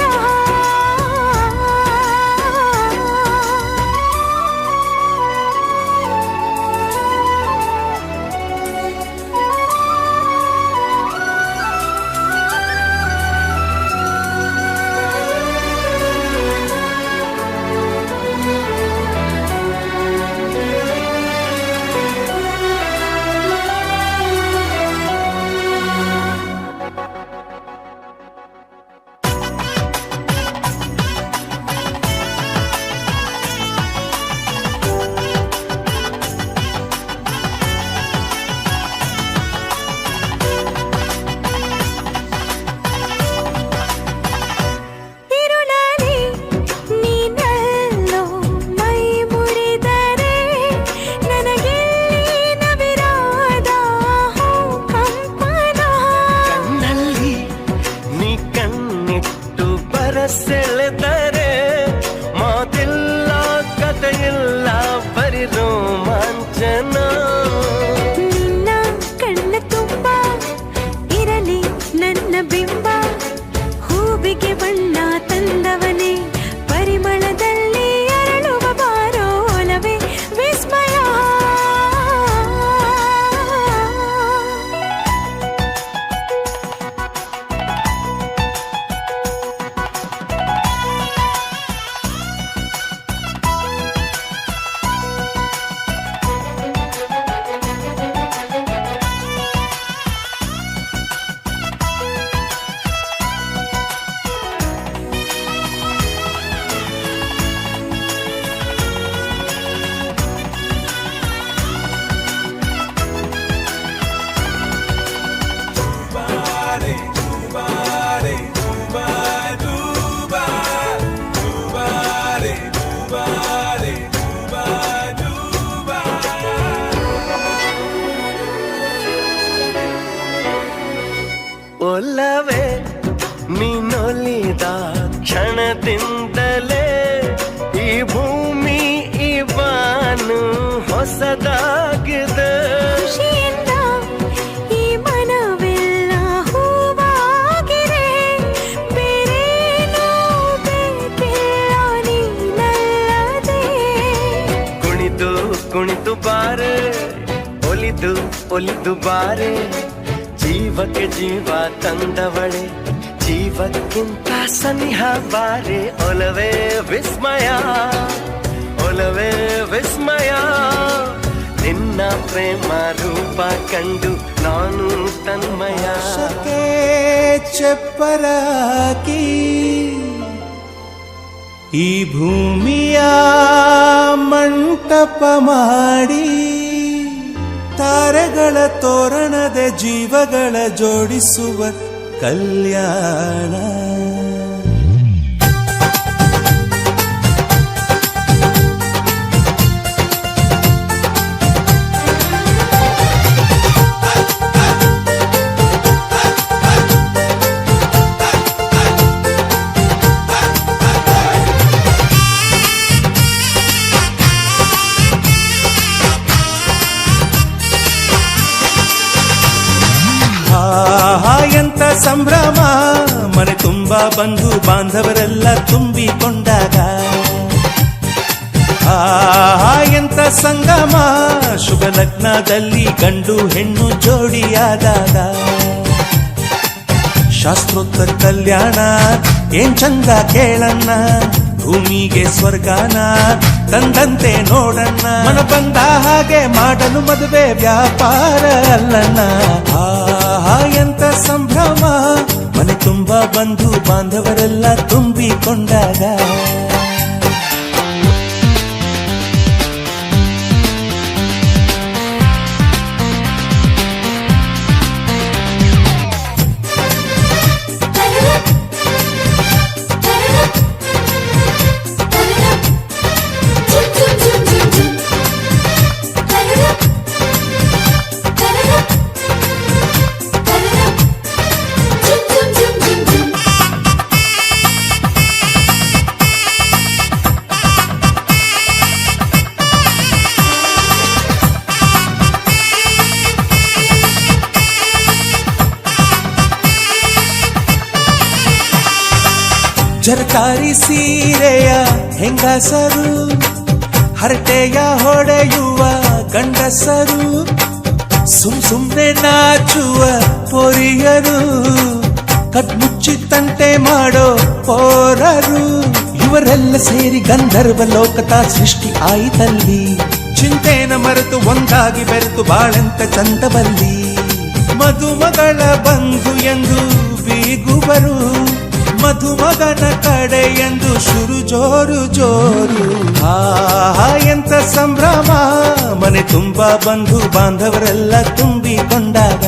ಇರುಳಲಿ ನೀನಲ್ಲೋ ಮೈ ಮುರಿದರೆ ನನಗೆಲ್ಲಿ ನವಿರಾದ ಕಂಪನ ಕಣ್ಣಲ್ಲಿ ನೀ ಕಣ್ಣಿಟ್ಟು ಬರಸೆಳೆದರೆ ಮಾತಿಲ್ಲ ಕಥೆಯಿಲ್ಲ ಬರಿ ರೋಮಾಂಚನ ನಿನ್ನ ಕಣ್ಣ ತುಂಬ ಇರಲಿ ನನ್ನ ಬಿಂಬ ಹೂವಿಗೆ ಬಣ್ಣ ತಂದವನೇ ಪರಿಮಳದಲ್ಲಿ ಅರಳುವ ಬಾರೋ ಒಲವೇ ವಿಸ್ಮಯ ಒಲವೇ ನೀನೊಲಿದ ಕ್ಷಣದಿಂದಲೇ ಈ ಭೂಮಿ ಈ ಬಾನು ಕುಣಿತು ಬಾರೆ ಒಲಿದು ಒಲಿದು ಬಾರೆ ಜೀವಕ್ಕೆ ಜೀವ ತಂದವಳೆ ಜೀವಕ್ಕಿಂತ ಸನಿಹ ಬಾರೆ ಒಲವೇ ವಿಸ್ಮಯ ಒಲವೇ ವಿಸ್ಮಯ ನಿನ್ನ ಪ್ರೇಮ ರೂಪ ಕಂಡು ನಾನು ತನ್ಮಯ చెప్పరాకి ಈ ಭೂಮಿಯ ಮಂಟಪ ಮಾಡಿ ತಾರೆಗಳ ತೋರಣದ ಜೀವಗಳ ಜೋಡಿಸುವ ಕಲ್ಯಾಣ ಎಂತ ಸಂಭ್ರಮ ಮನೆ ತುಂಬ ಬಂಧು ಬಾಂಧವರೆಲ್ಲ ತುಂಬಿಕೊಂಡಾಗ ಎಂತ ಸಂಗಮ ಶುಭ ಲಗ್ನದಲ್ಲಿ ಗಂಡು ಹೆಣ್ಣು ಜೋಡಿಯಾದಾಗ ಶಾಸ್ತ್ರೋತ್ತರ ಕಲ್ಯಾಣ ಏನ್ ಚಂದ ಕೇಳಣ್ಣ ಭೂಮಿಗೆ ಸ್ವರ್ಗಾನ ತಂದಂತೆ ನೋಡಣ್ಣ ಮನ ಬಂದ ಹಾಗೆ ಮಾಡಲು ಮದುವೆ ವ್ಯಾಪಾರ ಅಲ್ಲಣ್ಣ ಎಂತ ಸಂಭ್ರಮ ಮನೆ ತುಂಬ ಬಂಧು ಬಾಂಧವರೆಲ್ಲ ತುಂಬಿಕೊಂಡಾಗ ಜರಕಾರಿ ಸೀರೆಯ ಹೆಂಗಸರು ಹರಟೆಯ ಹೊಡೆಯುವ ಗಂಡಸರು ಸುಮ್ನೆ ನಾಚುವ ಪೊರಿಯರು ಕಟ್ಮುಚ್ಚಿ ತಂಟೆ ಮಾಡೋ ಪೋರರು ಇವರೆಲ್ಲ ಸೇರಿ ಗಂಧರ್ವ ಲೋಕದ ಸೃಷ್ಟಿ ಆಯಿತಲ್ಲಿ ಚಿಂತೆನ ಮರೆತು ಒಂದಾಗಿ ಬೆರೆತು ಬಾಳೆಂತ ಚಂದವಲ್ಲಿ ಮದುಮಗಳ ಬಂಧು ಎಂದು ಬೀಗುವರು ಮಧುಮಗನ ಕಡೆ ಎಂದು ಶುರು ಜೋರು ಜೋರು ಎಂತ ಸಂಭ್ರಮ ಮನೆ ತುಂಬ ಬಂಧು ಬಾಂಧವರೆಲ್ಲ ತುಂಬಿಕೊಂಡಾಗ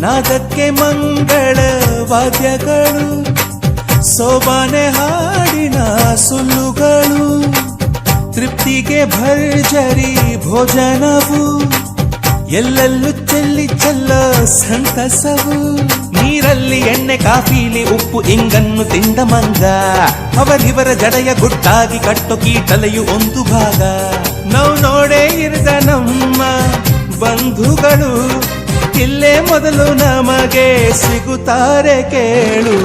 ನಾದಕ್ಕೆ ಮಂಗಳ ವಾದ್ಯಗಳು ಸೋಬಾನೆ ಹಾಡಿನ ಸುಳ್ಳುಗಳು ತೃಪ್ತಿಗೆ ಭರ್ಜರಿ ಭೋಜನವು ಎಲ್ಲೆಲ್ಲೂ ಚೆಲ್ಲಿ ಚೆಲ್ಲೋ ಸಂತಸವು ನೀರಲ್ಲಿ ಎಣ್ಣೆ ಕಾಫಿಲಿ ಉಪ್ಪು ಇಂಗನ್ನು ತಿಂದ ಮಂಗ ಅವರಿವರ ಜಡೆಯ ಗುಟ್ಟಾಗಿ ಕಟ್ಟು ಕೀಟಲೆಯು ಒಂದು ಭಾಗ ನಾವು ನೋಡೇ ಇರದ ನಮ್ಮ ಬಂಧುಗಳು ಇಲ್ಲೇ ಮೊದಲು ನಮಗೆ ಸಿಗುತ್ತಾರೆ ಕೇಳು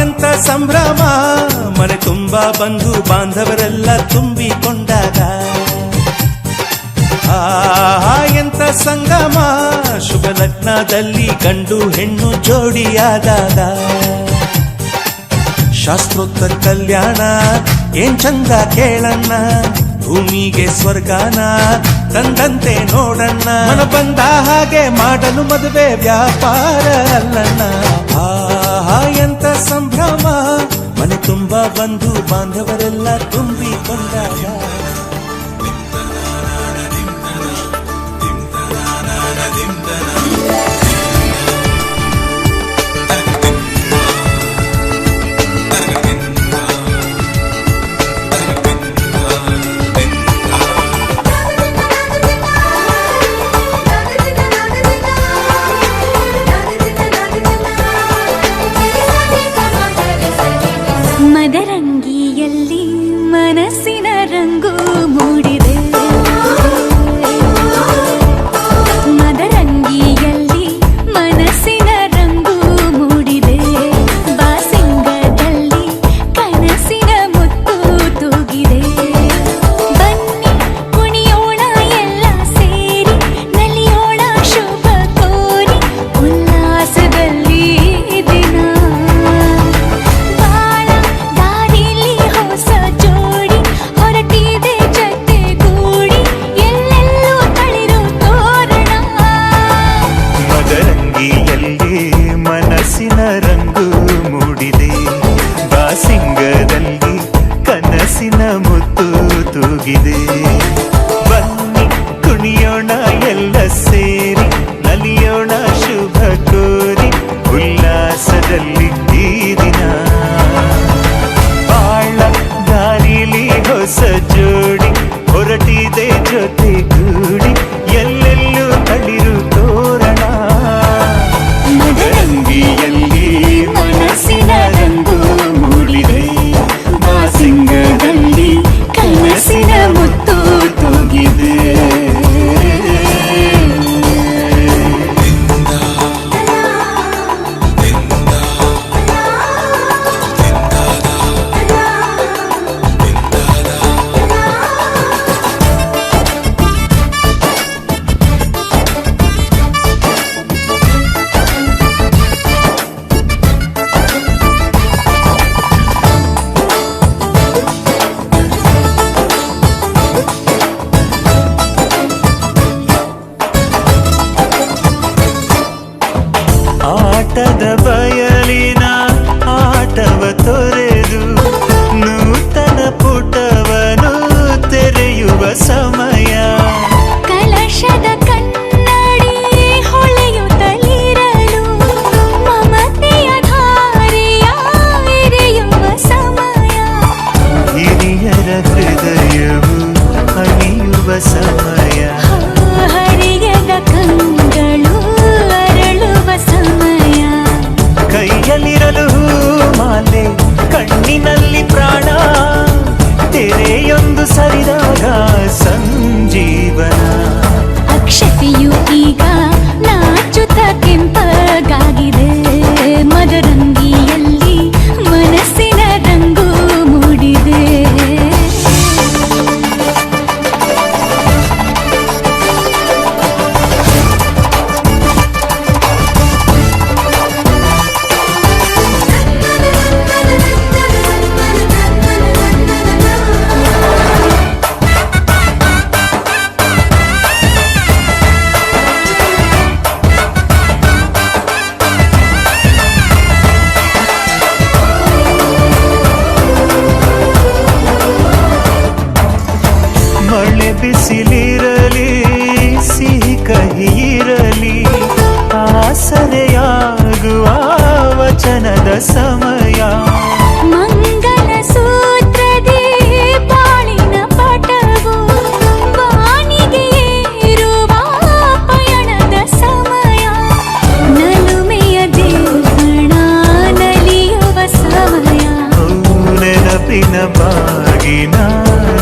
ಎಂತ ಸಂಭ್ರಮ ಮನೆ ತುಂಬ ಬಂಧು ಬಾಂಧವರೆಲ್ಲ ತುಂಬಿಕೊಂಡಾಗ ಎಂತ ಸಂಗಮ ಶುಭ ಲಗ್ನದಲ್ಲಿ ಗಂಡು ಹೆಣ್ಣು ಜೋಡಿಯಾದಾಗ ಶಾಸ್ತ್ರೋತ್ತರ ಕಲ್ಯಾಣ ಏನ್ ಚಂದ ಕೇಳಣ್ಣ ಭೂಮಿಗೆ ಸ್ವರ್ಗಾನ ತಂದಂತೆ ನೋಡಣ್ಣ ಮನ ಬಂದ ಹಾಗೆ ಮಾಡಲು ಮದುವೆ ವ್ಯಾಪಾರ ಅಲ್ಲಣ್ಣ ಎಂತ ಸಂಭ್ರಮ ಮನೆ ತುಂಬ ಬಂಧು ಬಾಂಧವರೆಲ್ಲ ತುಂಬಿಕೊಂಡಾಗ ಆಟದ ಬಯಲಿನ ಆಟವ ತೊರೆದು ನೂತನ ಪುಟವನು ತೆರೆಯುವ ಸಮಯ. ಕಲಶದ ಕನ್ನಡಿ ಹೊಳೆಯುತ್ತಲಿರಲು ಮಮತೆಯ ಧಾರೆಯ ಎರೆಯುವ ಸಮಯ. ಹಿರಿಯರ ಹೃದಯವು ಅಣಿಯುವ ಸಮಯ. ಹರಿಯದ ಕಂಗಳು ಅರಳುವ ಸಮಯ. ಕೈಯಲ್ಲಿರಲು ಮಾಲೆ ಕಣ್ಣಿನಲ್ಲಿ ಪ್ರಾಣ ತೆರೆಯೊಂದು ಸರಿದಾಗ ಸಂಜೀವನ. ಅಕ್ಷತೆಯು ಈಗ ನಾಚುತ್ತ ಕೆಂಪಗಾಗಿದೆ. ಮದರಂಗಿಯಲ್ಲಿ ಮನಸ್ಸಿನ ರಂಗು ಮೂಡಿದೆ. ಮಳೆ ಬಿಸಿಲಿರಲಿ ಸಿಹಿ ಕಹಿ ಇರಲಿ ಆಸರೆಯಾಗುವ ವಚನದ ಸಮಯ. ಮಂಗಲ ಸೂತ್ರದಿ ಬಾಳಿನ ಪಟವು ಬಾನಿಗೆ ಏರುವ ಪಯಣದ ಸಮಯ. ನಲುಮೆಯ ದೇವಣ ನಲಿಯುವ ಸಮಯ. ನೆನಪಿನ ಬಾಗಿನ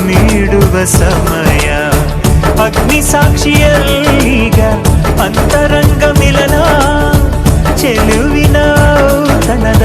ನೀಡುವ ಸಮಯ. ಅಗ್ನಿ ಸಾಕ್ಷಿಯಲ್ಲೀಗ ಅಂತರಂಗ ಮಿಲನ ಚೆಲುವಿನ ತನದ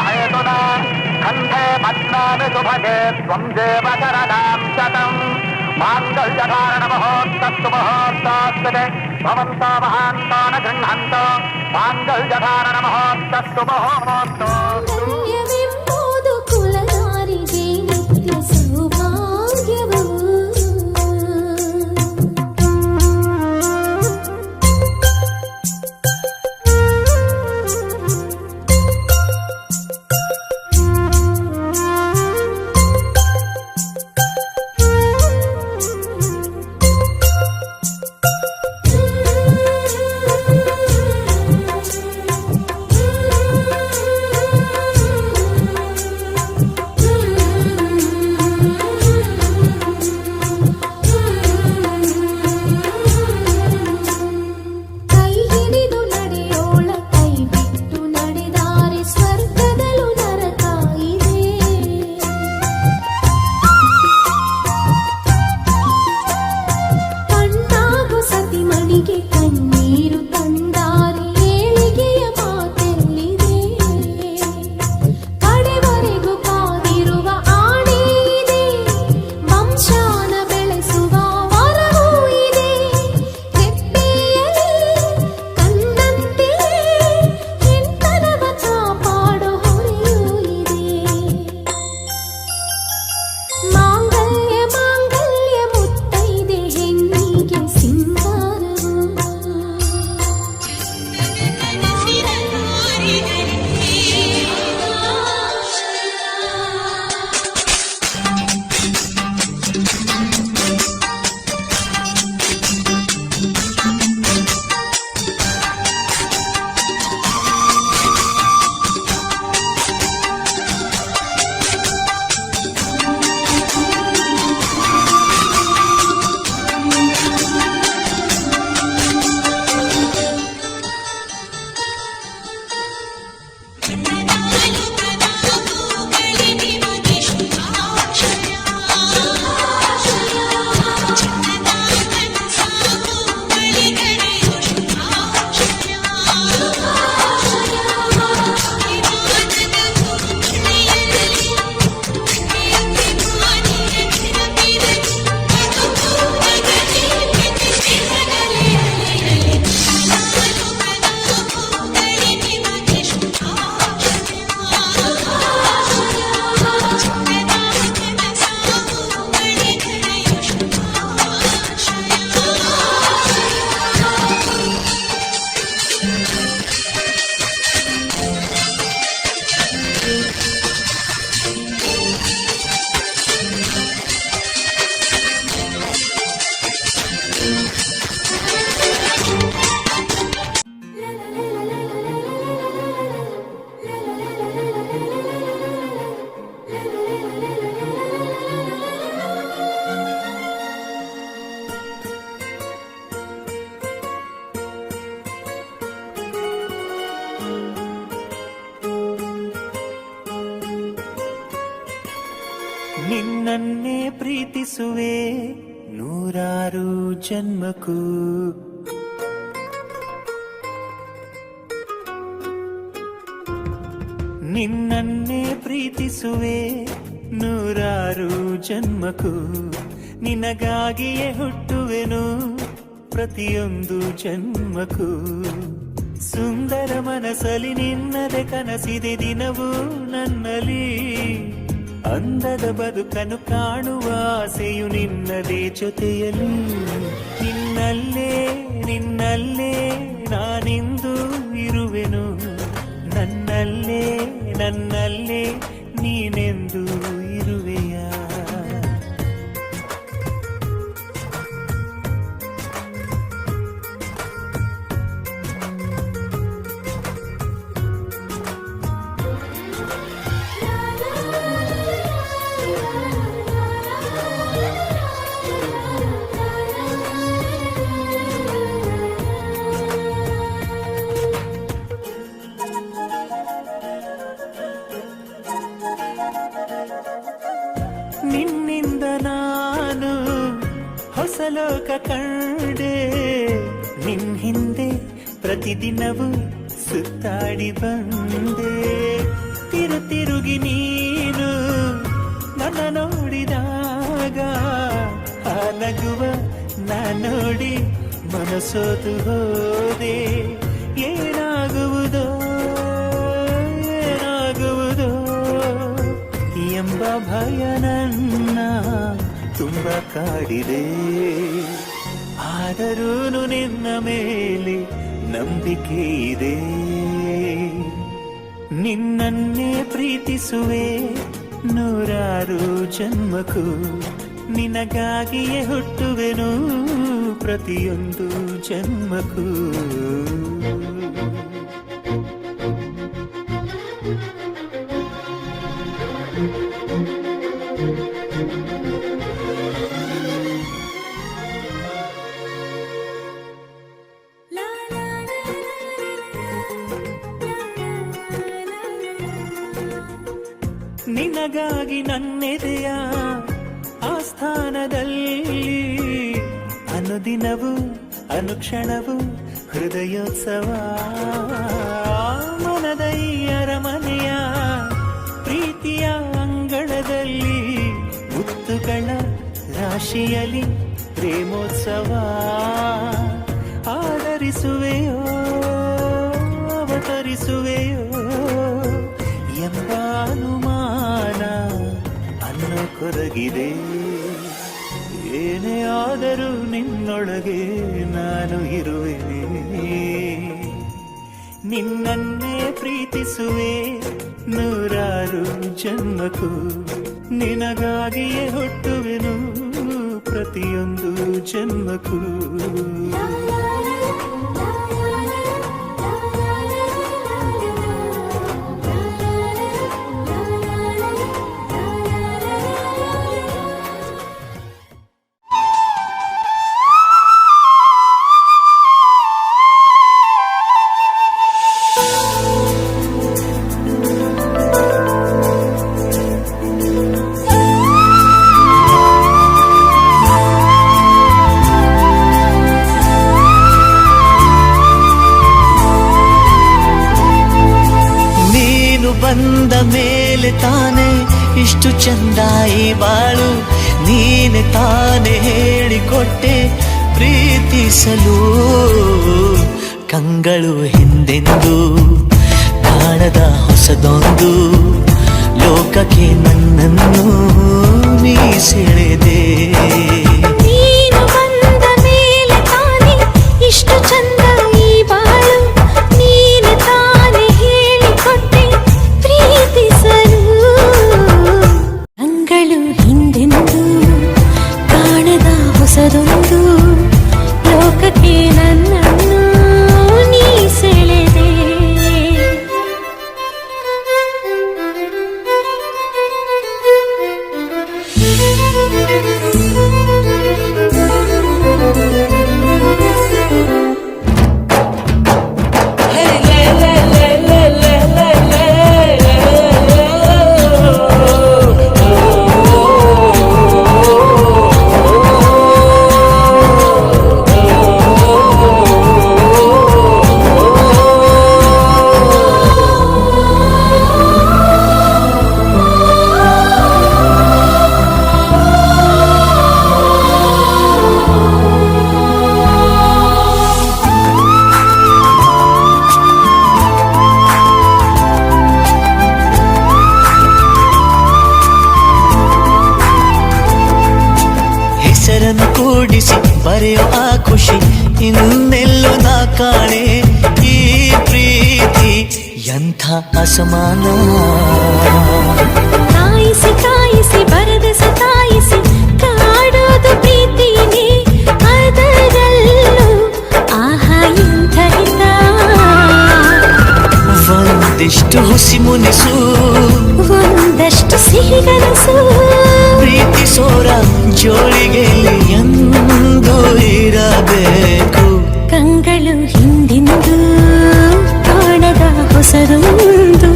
हेतुना कण्ठे पद्मानि सुभगे त्वं देव शरदां शतं माङ्गल्यधारणमहोत्तस्तु महोत्तस्ते भवन्तो महान्तो न गृह्णन्तो माङ्गल्यधारणमहोत्तस्तु महोत्तो ಧನ್ಯವೆಂಬುದು ಕುಲನಾರಿಗೆ ನಿತ್ಯ ಸೌಭಾಗ್ಯವು ಕೈ ಹಿಡಿದು ನಡೆಯೋಳ ಕೈ ಬಿಟ್ಟು ನಡೆದಾರೆ ಸ್ವರ್ಗದಲ್ಲೂ ನರಕ ಇದೆ ಕಣ್ಣಾಗು ಸತಿಮಣಿಗೆ ಕಣ್ಣೀರು ತಂದಾರೆ ಏಳಿಗೆಯ ಮಾತೆಲ್ಲಿದೆ ಕಡೆವರೆಗೂ ಕಾದಿರುವ ಆಣೆ ಇದೆ ವಂಶಾನ ಬೆಳೆಸುವ ವರವೂ ಇದೆ ಹೆಪ್ಪೆಯಲ್ಲಿ ಕಂಡಂತೆ ಹೆಣ್ತನವ ಕಾಪಾಡೋ ಹೊರೆಯೂ ಇದೆ ಮಾಂಗಲ್ಯ ಮಾಂಗಲ್ಯ ಮುತ್ತೈದೆ ಹೆಣ್ಣಿಗೆ ಸಿಂಗಾರವು ನಿನ್ನನ್ನೇ ಪ್ರೀತಿಸುವೆ ನೂರಾರು ಜನ್ಮಕ್ಕೂ ನಿನ್ನನ್ನೇ ಪ್ರೀತಿಸುವೆ ನೂರಾರು ಜನ್ಮಕ್ಕೂ ನಿನಗಾಗಿಯೇ ಹುಟ್ಟುವೆನು ಪ್ರತಿಯೊಂದು ಜನ್ಮಕ್ಕೂ ಸುಂದರ ಮನಸ್ಸಲ್ಲಿ ನಿನ್ನದೆ ಕನಸಿದೆ ದಿನವೂ ನನ್ನಲ್ಲಿ ಅಂದದ ಬದುಕನ್ನು ಕಾಣುವ ಆಸೆಯು ನಿನ್ನದೇ ಜೊತೆಯಲ್ಲಿ ನಿನ್ನಲ್ಲೇ ನಿನ್ನಲ್ಲೇ ನಾನಿಂದು ಇರುವೆನು ನನ್ನಲ್ಲೇ ನನ್ನಲ್ಲೇ ನೀನೆಂದು ಇರುವೆಯ ನಿನ್ನಿಂದ ನಾನು ಹೊಸ ಲೋಕ ಕಂಡೆ ನಿನ್ ಹಿಂದೆ ಪ್ರತಿದಿನವೂ ಸುತ್ತಾಡಿ ಬಂದೆ ಸೋತು ಹೋದೆ ಏನಾಗುವುದೋ ಏನಾಗುವುದೋ ಎಂಬ ಭಯ ನನ್ನ ತುಂಬ ಕಾಡಿದೆ. ಆದರೂ ನಿನ್ನ ಮೇಲೆ ನಂಬಿಕೆ ಇದೆ. ನಿನ್ನನ್ನೇ ಪ್ರೀತಿಸುವೆ ನೂರಾರು ಜನ್ಮಕ್ಕೂ. ನಿನಗಾಗಿಯೇ ಹುಟ್ಟುವೆನು ಪ್ರತಿಯೊಂದು ಜನ್ಮಕ್ಕೂ. ನಿನಗಾಗಿ ನನ್ನೆದೆಯ ಆಸ್ಥಾನದಲ್ಲಿ ಅನುದಿನವೂ ಅನುಕ್ಷಣವೂ ಹೃದಯೋತ್ಸವ. ಮನದ ಈ ಅರಮನೆಯ ಪ್ರೀತಿಯ ಅಂಗಳದಲ್ಲಿ ಮುತ್ತುಗಳ ರಾಶಿಯಲ್ಲಿ ಪ್ರೇಮೋತ್ಸವ. ಆದರಿಸುವೆಯೋ ಅವತರಿಸುವೆಯೋ ಎಂಬ ಅನುಮಾನ ಅನ್ನೋ ಕೊರಗಿದೆ. ಏನೇ ಆದರೂ ನಿನ್ನೊಳಗೆ ನಾನು ಇರುವೆನೆ. ನಿನ್ನನ್ನೇ ಪ್ರೀತಿಸುವೆ ನೂರಾರು ಜನ್ಮಕ್ಕೂ. ನಿನಗಾಗಿಯೇ ಹುಟ್ಟುವೆನು ಪ್ರತಿಯೊಂದು ಜನ್ಮಕ್ಕೂ. ಬಂದ ಮೇಲೆ ತಾನೆ ಇಷ್ಟು ಚಂದ ಈ ಬಾಳು. ನೀನೆ ತಾನೆ ಹೇಳಿಕೊಟ್ಟೆ ಪ್ರೀತಿಸಲು. ಕಂಗಳು ಹಿಂದೆಂದು ಕಾಣದ ಹೊಸದೊಂದು ಲೋಕಕ್ಕೆ ನನ್ನನ್ನು ನೀ ಸೆಳೆದೆ. ನೀನು ಬಂದ ಮೇಲೆ ತಾನೆ ಇಷ್ಟು ಚಂದ ಈ ಬಾಳು. ನೀನು ತಾನೆ ಹೇಳಿಕೊಟ್ಟೆ ಪ್ರೀತಿಸಲು. ಅಂಗಳು ಹಿಂದೆಂದು ಕಾಣದ ಹೊಸದೊಂದು ಲೋಕಕ್ಕೆ ನನ್ನನ್ನು ನೀ ಸೆಳೆದೆ. ಹೆಸರನ್ನು ಕೂಡಿಸಿ ಬರೆಯೋ ಆ ಖುಷಿ ಇನ್ನೆಲ್ಲೋ ನಾ ಕಾಣೆ. ಈ ಪ್ರೀತಿ ಎಂಥ ಅಸಮಾನ. ಕಾಯಿಸಿ ಕಾಯಿಸಿ ಬರದ ಸತಾಯಿಸಿ ಕಾಡೋದು ಪ್ರೀತಿನೇ. ಅದರಲ್ಲೂ ಆಹಾ ಇಂಥ ಹಿತ. ಒಂದಿಷ್ಟು ಹುಸಿ ಮುನಿಸು ಒಂದಷ್ಟು ಸಿಹಿಗನಸು. ಪ್ರೀತಿಸೋರ ಜೋಳಿಗೆ ಎಂದು ಇರಬೇಕು. ಕಂಗಳು ಹಿಂದಿಂದು ಕಾಣದ ಹೊಸದೊಂದು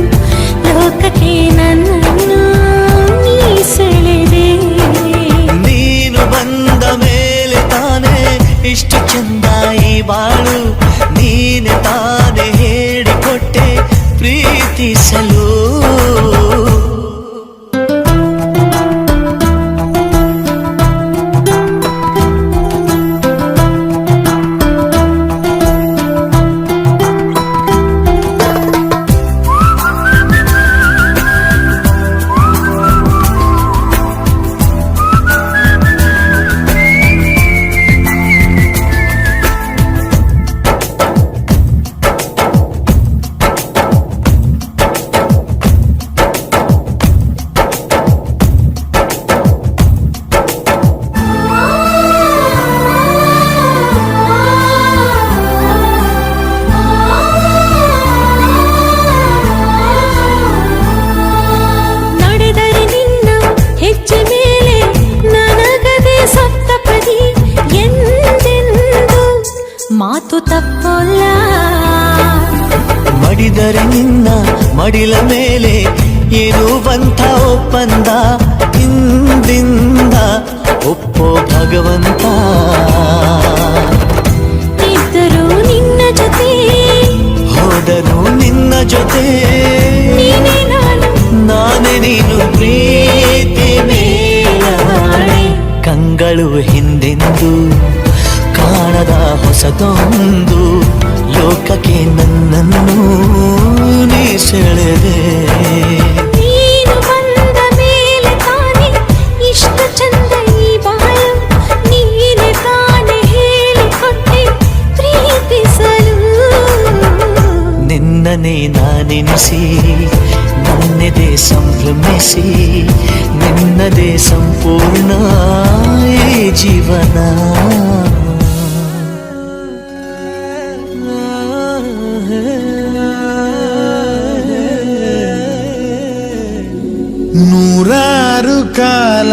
ಲೋಕಕ್ಕೆ ನನ್ನನ್ನು ನೀ ಸೆಳೆದೆ. ನೀನು ಬಂದ ಮೇಲೆ ತಾನೆ ಇಷ್ಟು ಚಂದ ಈ ಬಾಳು. ನೀನೆ ತಾನೆ ಹೇಳಿಕೊಟ್ಟೆ ಪ್ರೀತಿಸಲು. ಮಾತು ತಪ್ಪಲ್ಲ. ಮಡಿದರೆ ನಿನ್ನ ಮಡಿಲ ಮೇಲೆ ಇರುವಂಥ ಒಪ್ಪಂದ ಇಂದಿಂದ ಒಪ್ಪೋ ಭಗವಂತ. ಇದ್ದರೂ ನಿನ್ನ ಜೊತೆ ಹೋದರೂ ನಿನ್ನ ಜೊತೆ ನೀನೇ ನಾನು ನಾನೇ ನೀನು ಪ್ರೀತಿ ಮೇಲಾಣೆ. ಕಂಗಳು ಹಿಂದೆಂದು ಕಾಣದ ಹೊಸದೊಂದು ಲೋಕಕ್ಕೆ ನನ್ನನ್ನು ನೀ ಸೆಳೆದೆ. ನೀನು ಬಂದ ಮೇಲೆ ತಾನೆ ಇಷ್ಟು ಚಂದ ಈ ಬಾಳು. ನೀನೆ ತಾನೆ ಹೇಳಿಕೊಟ್ಟೆ ಪ್ರೀತಿಸಲು. ನಿನ್ನನೇ ನಾನೆನಿಸಿ ನನ್ನೆದೆ ಸಂಭ್ರಮಿಸಿ ನಿನ್ನದೇ ಸಂಪೂರ್ಣ ಈ ಜೀವನ. ನೂರಾರು ಕಾಲ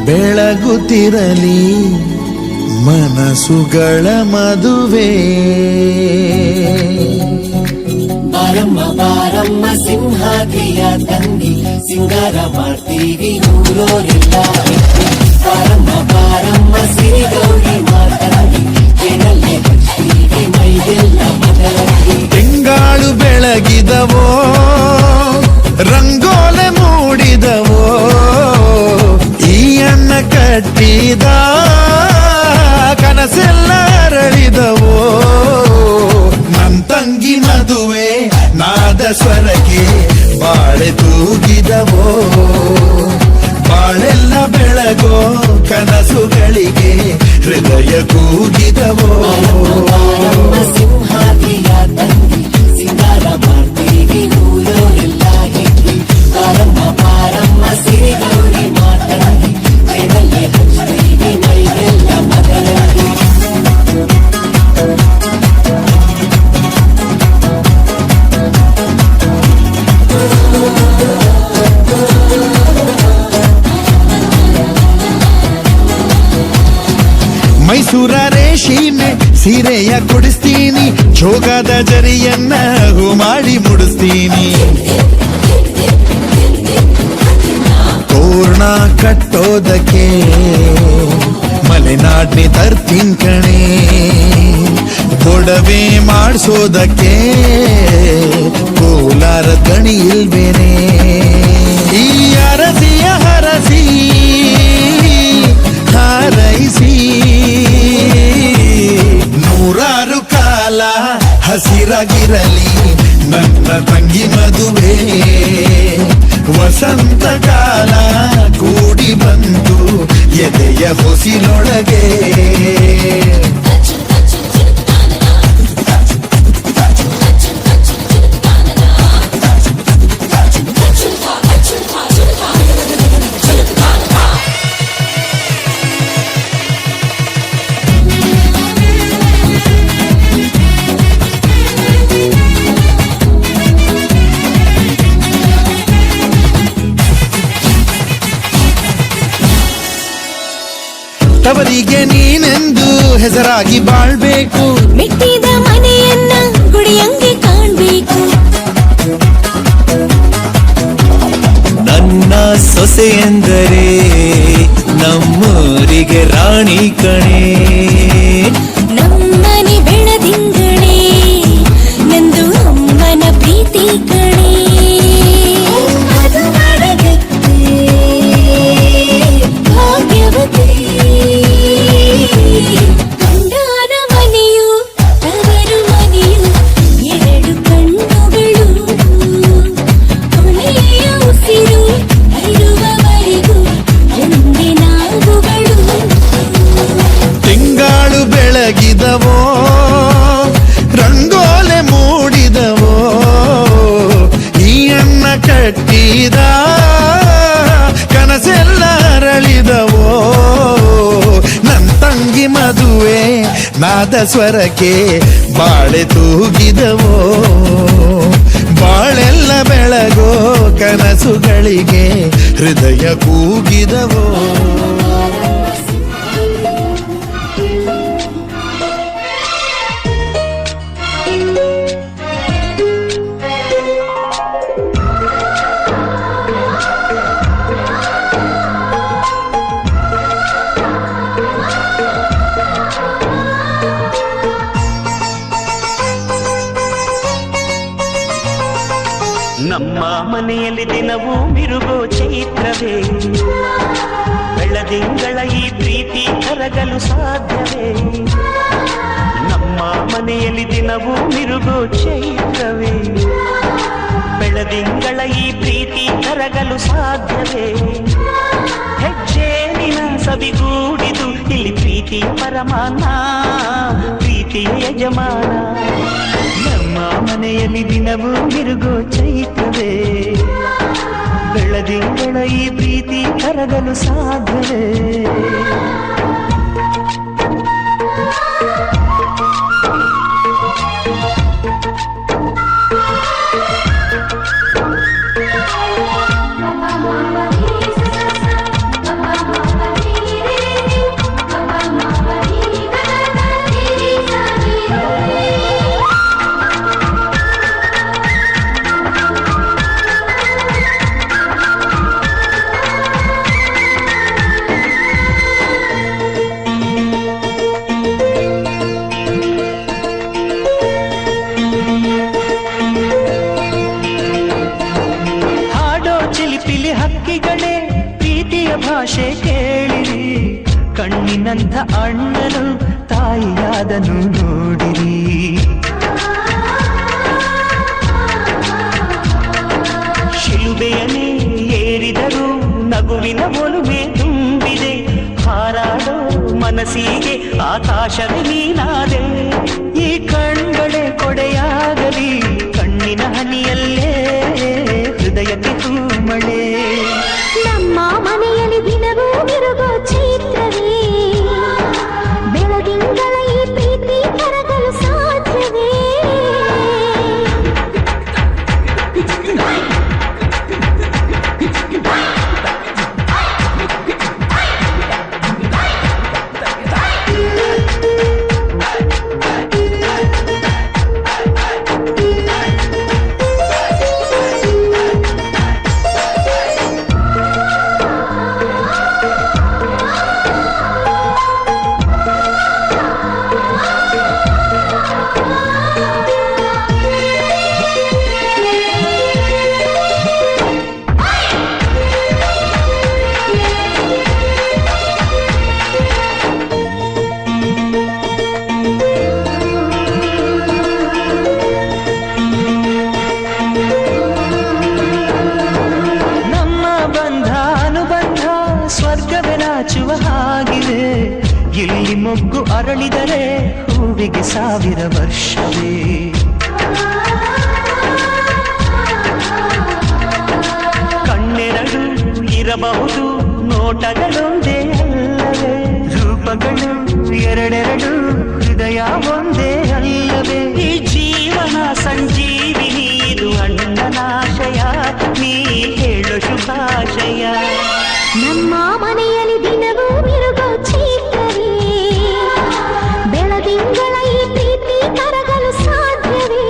ಬೆಳಗುತ್ತಿರಲಿ ಮನಸ್ಸುಗಳ ಮದುವೆ. ಬಾರಮ್ಮ ಬಾರಮ್ಮ ಸಿಂಹಾದ್ರಿಯ ತಂಗಿ ಸಿಂಗಾರ ಮಾಡ್ತೀವಿ ಊರೋರೆಲ್ಲ. ಬಾರಮ್ಮ ಬಾರಮ್ಮ ಸಿರಿಗೌರಿ ಮಾತಂಗಿ ಏನಲ್ಲೇ ಬರ್ತೀವಿ ಮೈಗೆಲ್ಲ ಮದರಂಗಿ. ತಿಂಗಾಳು ಬೆಳಗಿದವೋ ರಂಗೋಲೆ ಮೂಡಿದವೋ ಈ ಅಣ್ಣ ಕಟ್ಟಿದ ಕನಸೆಲ್ಲ ಅರಳಿದವೋ. ನನ್ ತಂಗಿ ಮದುವೆ ನಾದ ಸ್ವರಕ್ಕೆ ಬಾಳೆ ತೂಗಿದವೋ. ಬಾಳೆಲ್ಲ ಬೆಳಗೋ ಕನಸುಗಳಿಗೆ ಹೃದಯ ಕೂಗಿದವೋ. ಸಿಂಹಾದ್ರಿಯ ತಂಗಿ ಸಿಂಗಾರ ಮಾಡ್ತೀವಿ ಊರೋರೆಲ್ಲ ಹೆಂಗಿ. ಬಾರಮ್ಮ ಬಾರಮ್ಮ ಸಿರಿಗೌರಿ ಮಾತಂಗಿ ಏನಲ್ಲೇ ಹಚ್ತೀವಿ ಮೈಗೆಲ್ಲ ಮದರಂಗಿ. ಮೈಸೂರ ರೇಷಿಮೆ ಸೀರೆಯ ಕೊಡಿಸ್ತೀನಿ, ಜೋಗದ ಜರಿಯನ್ನ ಹೂ ಮಾಡಿ ಮುಡಿಸ್ತೀನಿ. ತೋರಣ ಕಟ್ಟೋದಕ್ಕೆ ಮಲೆನಾಡ್ನಿ ತರ್ತೀನ್ ಕಣೆ. ಒಡವೆ ಮಾಡಿಸೋದಕ್ಕೆ ಕೋಲಾರ ಗಣಿ ಇಲ್ವೇನೆ. ಈ ಅರಸಿಯ ಹರಸಿ ಹಾರೈಸಿ ನೂರಾರು ಕಾಲ ಹಸಿರಾಗಿರಲಿ ನನ್ನ ತಂಗಿ ಮದುವೆ. ವಸಂತ ಕಾಲ ಕೂಡಿ ಬಂತು ಎದೆಯ ಹೊಸಿಲೊಳಗೆ. ತವರಿಗೆ ನೀನೆಂದು ಹೆಸರಾಗಿ ಬಾಳ್ಬೇಕು. ಮೆಟ್ಟಿದ ಮನೆಯನ್ನ ಗುಡಿಯಂಗೆ ಕಾಣ್ಬೇಕು. ನನ್ನ ಸೊಸೆ ಎಂದರೆ ನಮ್ಮೂರಿಗೆ ರಾಣಿ ಕಣೆ. ನಮ್ಮನೆ ಬೆಳದಿಂಗಳೇ ನಂದು ಅಮ್ಮನ ಪ್ರೀತಿ ಕಣೆ. ಭಾಗ್ಯವತಿ ಗಂಡನ ಮನೆಯು ತವರು ಮನೆಯು ಎರಡು ಕಣ್ಣುಗಳು. ಕೊನೆಯ ಉಸಿರು ಇರುವವರೆಗೂ ಒಂದೇ ನಾವುಗಳು. ತಿಂಗಾಳು ಬೆಳಗಿದವೋ ರಂಗೋಲೆ ಮೂಡಿದವೋ ಈ ಅಣ್ಣ ಕಟ್ಟಿದ ಕನಸೆಲ್ಲ ಅರಳಿದವೋ. ನನ್ ತಂಗಿ ಮದುವೆ ನಾದ ಸ್ವರಕ್ಕೆ ಬಾಳೆ ತೂಗಿದವೋ. ಬಾಳೆಲ್ಲ ಬೆಳಗೋ ಕನಸುಗಳಿಗೆ ಹೃದಯ ಕೂಗಿದವೋ. ದಿನವೂ ಮಿರುಗೋ ಚೈತ್ರವೇ ಬೆಳದಿಂಗಳ ಈ ಪ್ರೀತಿ ಕರಗಲು ಸಾಧ್ಯವೇ ನಮ್ಮ ಮನೆಯಲ್ಲಿ ದಿನವೂ ಮಿರುಗೋ ಚೈತ್ರವೇ ಬೆಳದಿಂಗಳ ಈ ಪ್ರೀತಿ ಕರಗಲು ಸಾಧ್ಯವೇ ಹೆಜ್ಜೇನಿನ ಸವಿಗೂಡಿದು ಇಲ್ಲಿ ಪ್ರೀತಿಯ ಪರಮಾನ ಪ್ರೀತಿಯ ಯಜಮಾನ ನಮ್ಮ ಮನೆಯಲ್ಲಿ ದಿನವೂ ಮಿರುಗೋ ಚೈತ್ರವೇ ಬೆಳದಿಂಗಳ ಈ ಪ್ರೀತಿ ಕರಗಲು ಸಾಧ್ಯವೇ ಭಾಷೆ ಕೇಳಿರಿ ಕಣ್ಣಿನಂಥ ಅಣ್ಣನು ತಾಯಿಯಾದನು ನೋಡಿರಿ ಶಿಲುಬೆಯನೇ ಏರಿದರು ನಗುವಿನ ಒಲುಮೆ ತುಂಬಿದೆ ಹಾರಾಡೋ ಮನಸ್ಸಿಗೆ ಆಕಾಶವೇ ನೀನಾದೆ ಈ ಕಣ್ಗಳೇ ಕೊಡೆಯಾಗಲಿ ಕಣ್ಣಿನ ಹನಿಯಲ್ಲೇ ಹೃದಯಕ್ಕೆ ಹೂಮಳೆ ನಮ್ಮ ಮನೆಯಲ್ಲಿ ದಿನವೂ ಮಿರುಗೋ ಚೈತ್ರವೇ ಬೆಳದಿಂಗಳ ಈ ಪ್ರೀತಿ ಕರಗಲು ಸಾಧ್ಯವೇ ಇಲ್ಲಿ ಮೊಗ್ಗು ಅರಳಿದರೆ ಹೂವಿಗೆ 1000 ವರ್ಷವೇ ಕಣ್ಣೆರಡು ಇರಬಹುದು ನೋಟಗಳೊಂದೇ ಅಲ್ಲವೇ ರೂಪಗಳು ಎರಡೆರಡು ಹೃದಯ ಒಂದೇ ಅಲ್ಲವೇ ಈ ಜೀವನ ಸಂಜೀವಿನಿ ಇದು ಅಣ್ಣನಾಶಯ ನೀ ಹೇಳು ಶುಭಾಶಯ ನಮ್ಮ ಮನೆಯಲ್ಲಿ ದಿನವೂ ಮಿರುಗೋ ಚೈತ್ರವೇ ಬೆಳದಿಂಗಳ ಈ ಪ್ರೀತಿ ಕರಗಲು ಸಾಧ್ಯವೇ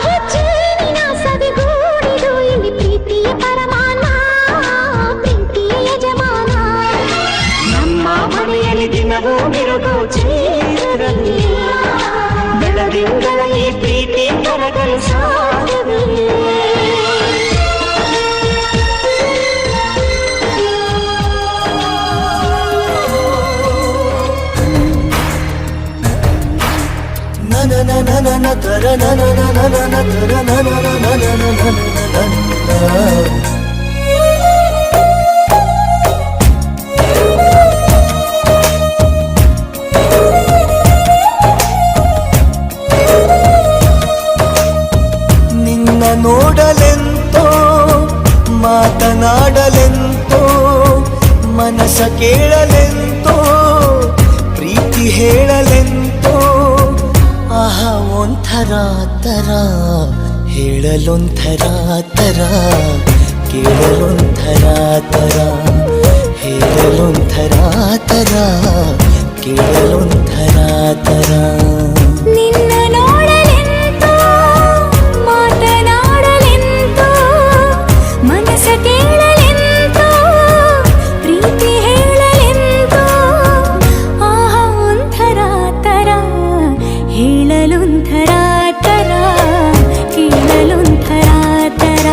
ಹೆಜ್ಜೇನಿನ ಸವಿಗೂಡಿದು ಇಲ್ಲಿ ಪ್ರೀತಿಯ ಪರಮಾನ ಪ್ರೀತಿಯ ಯಜಮಾನ ನಮ್ಮ ಮನೆಯಲ್ಲಿ ದಿನವೂ ಮಿರುಗೋ ಚೈತ್ರವೇ ಬೆಳದಿಂಗಳ ಈ ಪ್ರೀತಿ ಕರಗಲು ಸಾಧ್ಯವೇ ನಿನ್ನ ನೋಡಲೆಂತೋ ಮಾತನಾಡಲೆಂತೋ ಮನಸ ಕೇಳಲೆಂತೋ ಪ್ರೀತಿ ಹೇಳಲೆಂತೋ ಆಹಾ ಒಂಥರ ತರ ಹೇಳಲೊಂಥರ ತರ ಕೇಳಲೊಂಥರ ತರ ಹೇಳಲೊಂಥರ ತರ ಕೇಳಲೊಂಥರ ತರ ನಿನ್ನ ನೋಡಲೆಂತೋ ಮಾತನಾಡಲೆಂತೋ ಮನಸ ಕೇಳಲೆಂತೋ ಪ್ರೀತಿ ಹೇಳಲೆಂತೋ ಆಹಾ ಒಂಥರ ತರ ಹೇಳಲೊಂಥರ ತರ ಕೇಳಲೊಂಥರ ತರ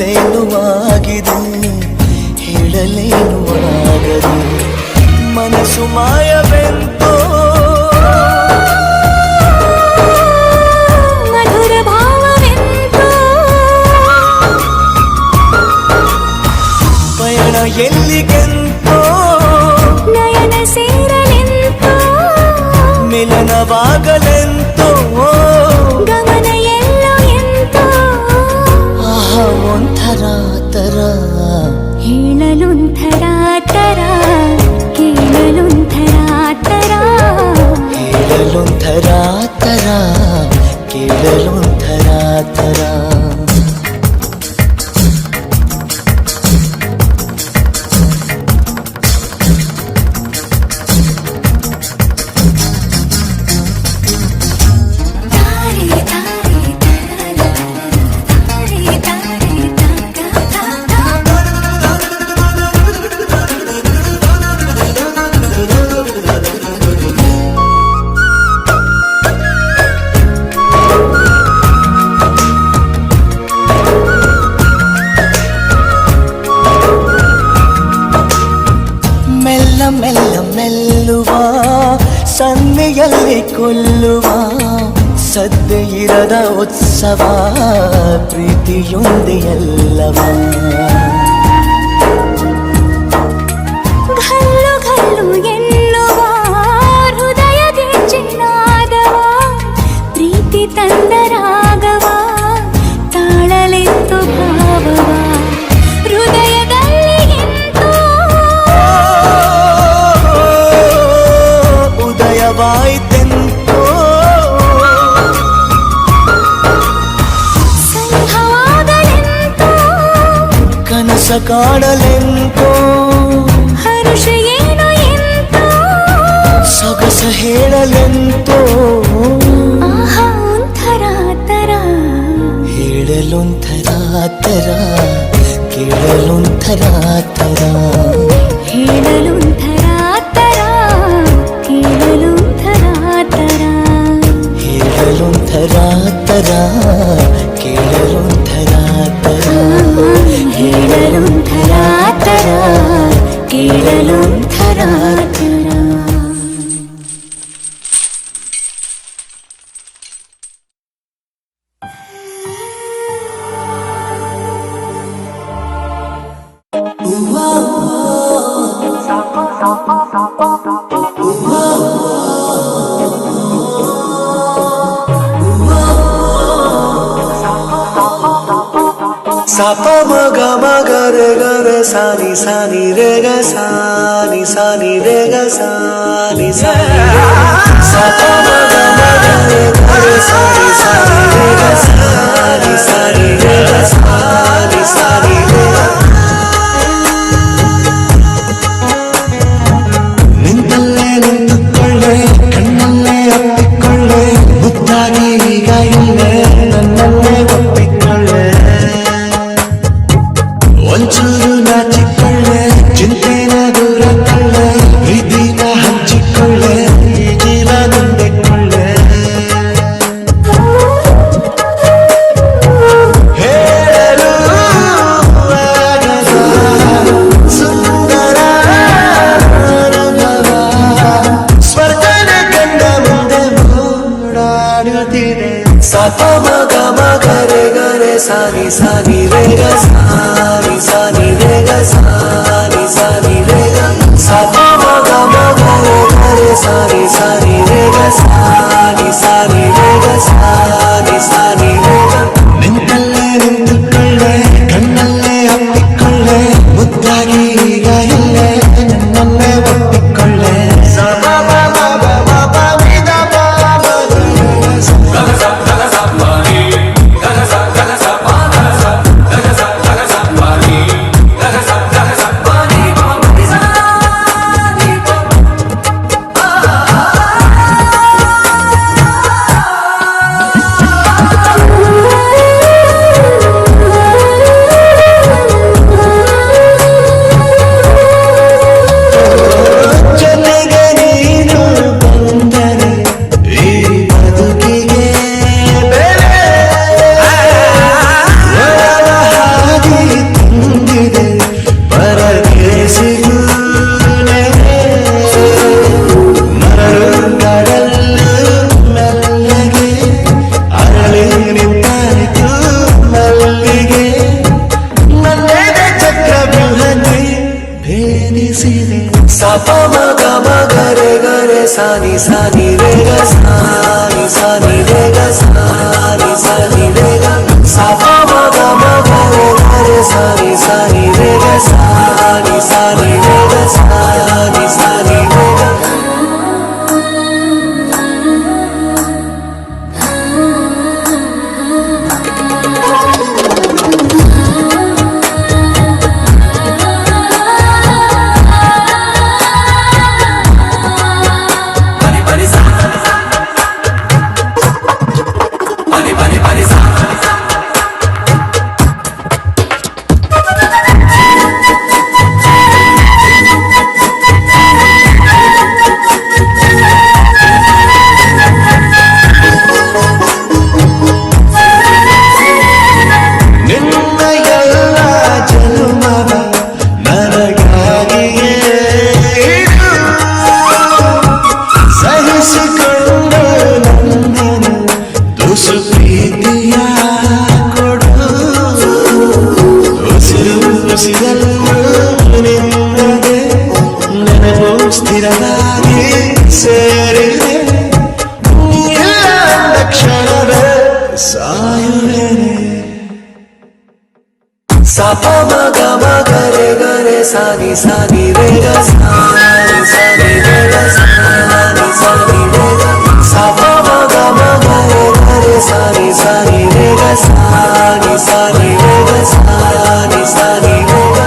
ಹೇಳಲೇನು ಆಗಿದೆ ಹೇಳಲೇನು ಆಗದೆ ಮನಸ್ಸು ಮಾಯವೆಂತೋ ಮಧುರ ಭಾವವೆಂತೋ ಪಯಣ ಎಲ್ಲಿಗೆಂತೋ ನಯನ ಸೇರಲೆಂತೋ ಮಿಲನವಾಗಲೆಂತೋ ಗಮನ ಎಲ್ಲೋ ಎಂತೋ ಆಹಾ ಒಂಥರ ತರ ಹೇಳಲೊಂಥರ ತರ ಕೇಳಲೊಂಥರ ತರ ಹೇಳಲೊಂಥರ ತರ ಕೇಳಲೊಂಥರ ತರ ಮೆಲ್ಲ ಮೆಲ್ಲುವ ಸನ್ನೆಯಲ್ಲಿ ಕೊಲ್ಲುವ ಸದ್ದೆ ಇರದ ಉತ್ಸವ ಪ್ರೀತಿಯೊಂದೆ ಎಲ್ಲವ ಘಲ್ಲು ಘಲ್ಲು ಎನ್ನುವ ಹೃದಯದ ಚಿನ್ನಾದವ ಪ್ರೀತಿ ತಂದರಾಗವ ತಾಳಲೆಂತು ಭಾವವ ಹೃದಯದಲ್ಲಿ ಎಂತೋ ಉದಯವಾಯಿತೆಂತೋ ಸನಿಹವಾಗಲೆಂತೋ ಕನಸ ಕಾಣಲೆಂತೋ ಹರುಷ ಏನೋ ಎಂತೋ ಸೊಗಸ ಹೇಳಲೆಂತೋ ಆಹಾ ಒಂಥರ ತರ ಹೇಳಲೊಂಥರ ತರ ಕೇಳಲೊಂಥರ ತರ ಹೇಳಲೊಂಥರ ತರ ಕೇಳಲೊಂಥರ ತರ ಹೇಳಲೊಂಥರ ತರ ಕೇಳಲೊಂಥರ ತರ ಹೇಳಲೊಂಥರ ತರ ಕೇಳಲೊಂಥರ ತರ सा प म ग म ग रे ग रे सा नि रे ग सा नि रे ग सा नि सा प म ग म ग रे ग रे सा नि रे ग सा नि रे ग सा नि रे ग ನಿಂತಲ್ಲೇ ನಿಂತುಕೊಳ್ಳೆ ಕಣ್ಣಲ್ಲೇ ಅಪ್ಪಿಕೊಳ್ಳೆ ಮುದ್ದಾಗಿ ಈಗ ಇಲ್ಲೇ ನನ್ನಲ್ಲೇ ಒಪ್ಪಿಕೊಳ್ಳೆ ಒಂಚೂರು ನಾಚಿಕೊಳ್ಳೆ ಚಿಂತೆನ ದೂರ ಕೊಳ್ಳೆ ಪ್ರೀತಿನ ಹಂಚಿಕೊಳ್ಳೆ ಈ ಜೀವ ನಂಬಿಕೊಳ್ಳೆ ಹೇಳಲು ಆಗದ ಸುಂದರ ಅನುಭವ ಸ್ವರ್ಗನ ಕಂಡ ಮುಂದೆ ಮೂಡಾಡುತ್ತಿದೆ ಸ ಪ ಮ ಗ ಮ ಗ ರೆ ಗ ರೆ सा नि रे ग सा नि रे ग सा नि रे ग सा प म ग म ग रे सा नि रे ग सा नि रे ग सा नि रे ग ನಿಂತಲ್ಲೇ ನಿಂತುಕೊಳ್ಳೆ ಕಣ್ಣಲ್ಲೇ ಅಪ್ಪಿಕೊಳ್ಳೆ ಮುದ್ದಾಗಿ ಈಗ ಇಲ್ಲೇ ನನ್ನನ್ನೇ ಒಪ್ಪಿಕೊಳ್ಳೆ ಸ ಪ ಮ ಗ ಮ ಪ ನಿ ದ ಪ ಮ ಗ सानी रे ग सानी सानी रे ग सानी सानी रे ग सा प म ग म ग रे सानी सानी रे ग सानी सानी रे ग सानी सानी रे ग ಸ್ಥಿರವಾಗಿ ಸೇರಿದೆ ಕ್ಷಣವೇ ಸಾಯುವೆ ಸ ಪ ಮ ಗ ಮ ಗ ರೆ ಸಾನಿ ಸಾನಿ ರೆ ಗ ಸಾನಿ ಸಾನಿ ರೆ ಗ ಸಾನಿ ಸಾನಿ ರೆ ಗ ಸ ಪ ಮ ಗ ಮ ಗ ರೆ ಸಾನಿ ಸಾನಿ ರೆ ಗ ಸಾನಿ ಸಾನಿ ರೆ ಗ ಸಾನಿ ಸಾನಿ ರೆ ಗ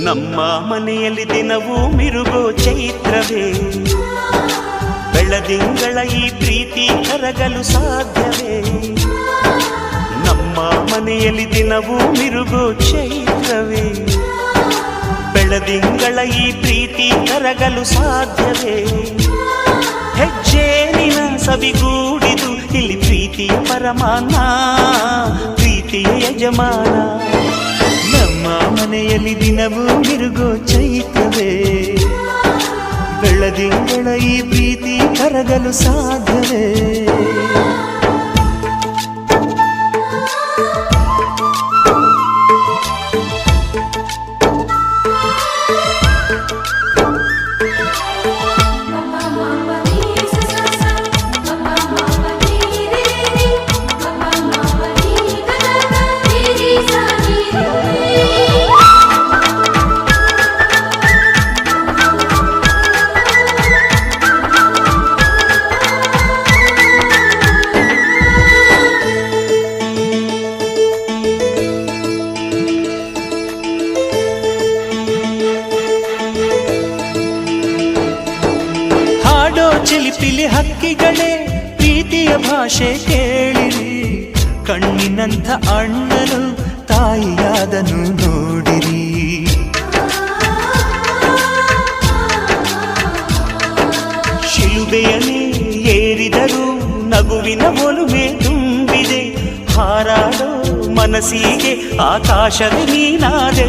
ನಮ್ಮ ಮನೆಯಲ್ಲಿ ದಿನವೂ ಮಿರುಗೋ ಚೈತ್ರವೇ ಬೆಳದಿಂಗಳ ಈ ಪ್ರೀತಿ ಕರಗಲು ಸಾಧ್ಯವೇ ನಮ್ಮ ಮನೆಯಲ್ಲಿ ದಿನವೂ ಮಿರುಗೋ ಚೈತ್ರವೇ ಬೆಳದಿಂಗಳ ಈ ಪ್ರೀತಿ ಕರಗಲು ಸಾಧ್ಯವೇ ಹೆಜ್ಜೇನಿನ ಸವಿಗೂಡಿದು ಇಲ್ಲಿ ಪ್ರೀತಿಯ ಪರಮಾನ ಪ್ರೀತಿಯ ಯಜಮಾನ ನಮ್ಮ ಮನೆಯಲ್ಲಿ ದಿನವೂ ಮಿರುಗೋ ಚೈತ್ರವೇ ಬೆಳದಿಂಗಳ ಈ ಪ್ರೀತಿ ಕರಗಲು ಸಾಧ್ಯವೇ ಚಿಲಿಪಿಲಿ ಹಕ್ಕಿಗಳೇ ಪ್ರೀತಿಯ ಭಾಷೆ ಕೇಳಿರಿ ಕಣ್ಣಿನಂಥ ಅಣ್ಣನು ತಾಯಿಯಾದನು ನೋಡಿರಿ ಶಿಲುಬೆಯನೇ ಏರಿದರೂ ನಗುವಿನ ಒಲುಮೆ ತುಂಬಿದೆ ಹಾರಾಡೋ ಮನಸ್ಸಿಗೆ ಆಕಾಶವೇ ನೀನಾದೆ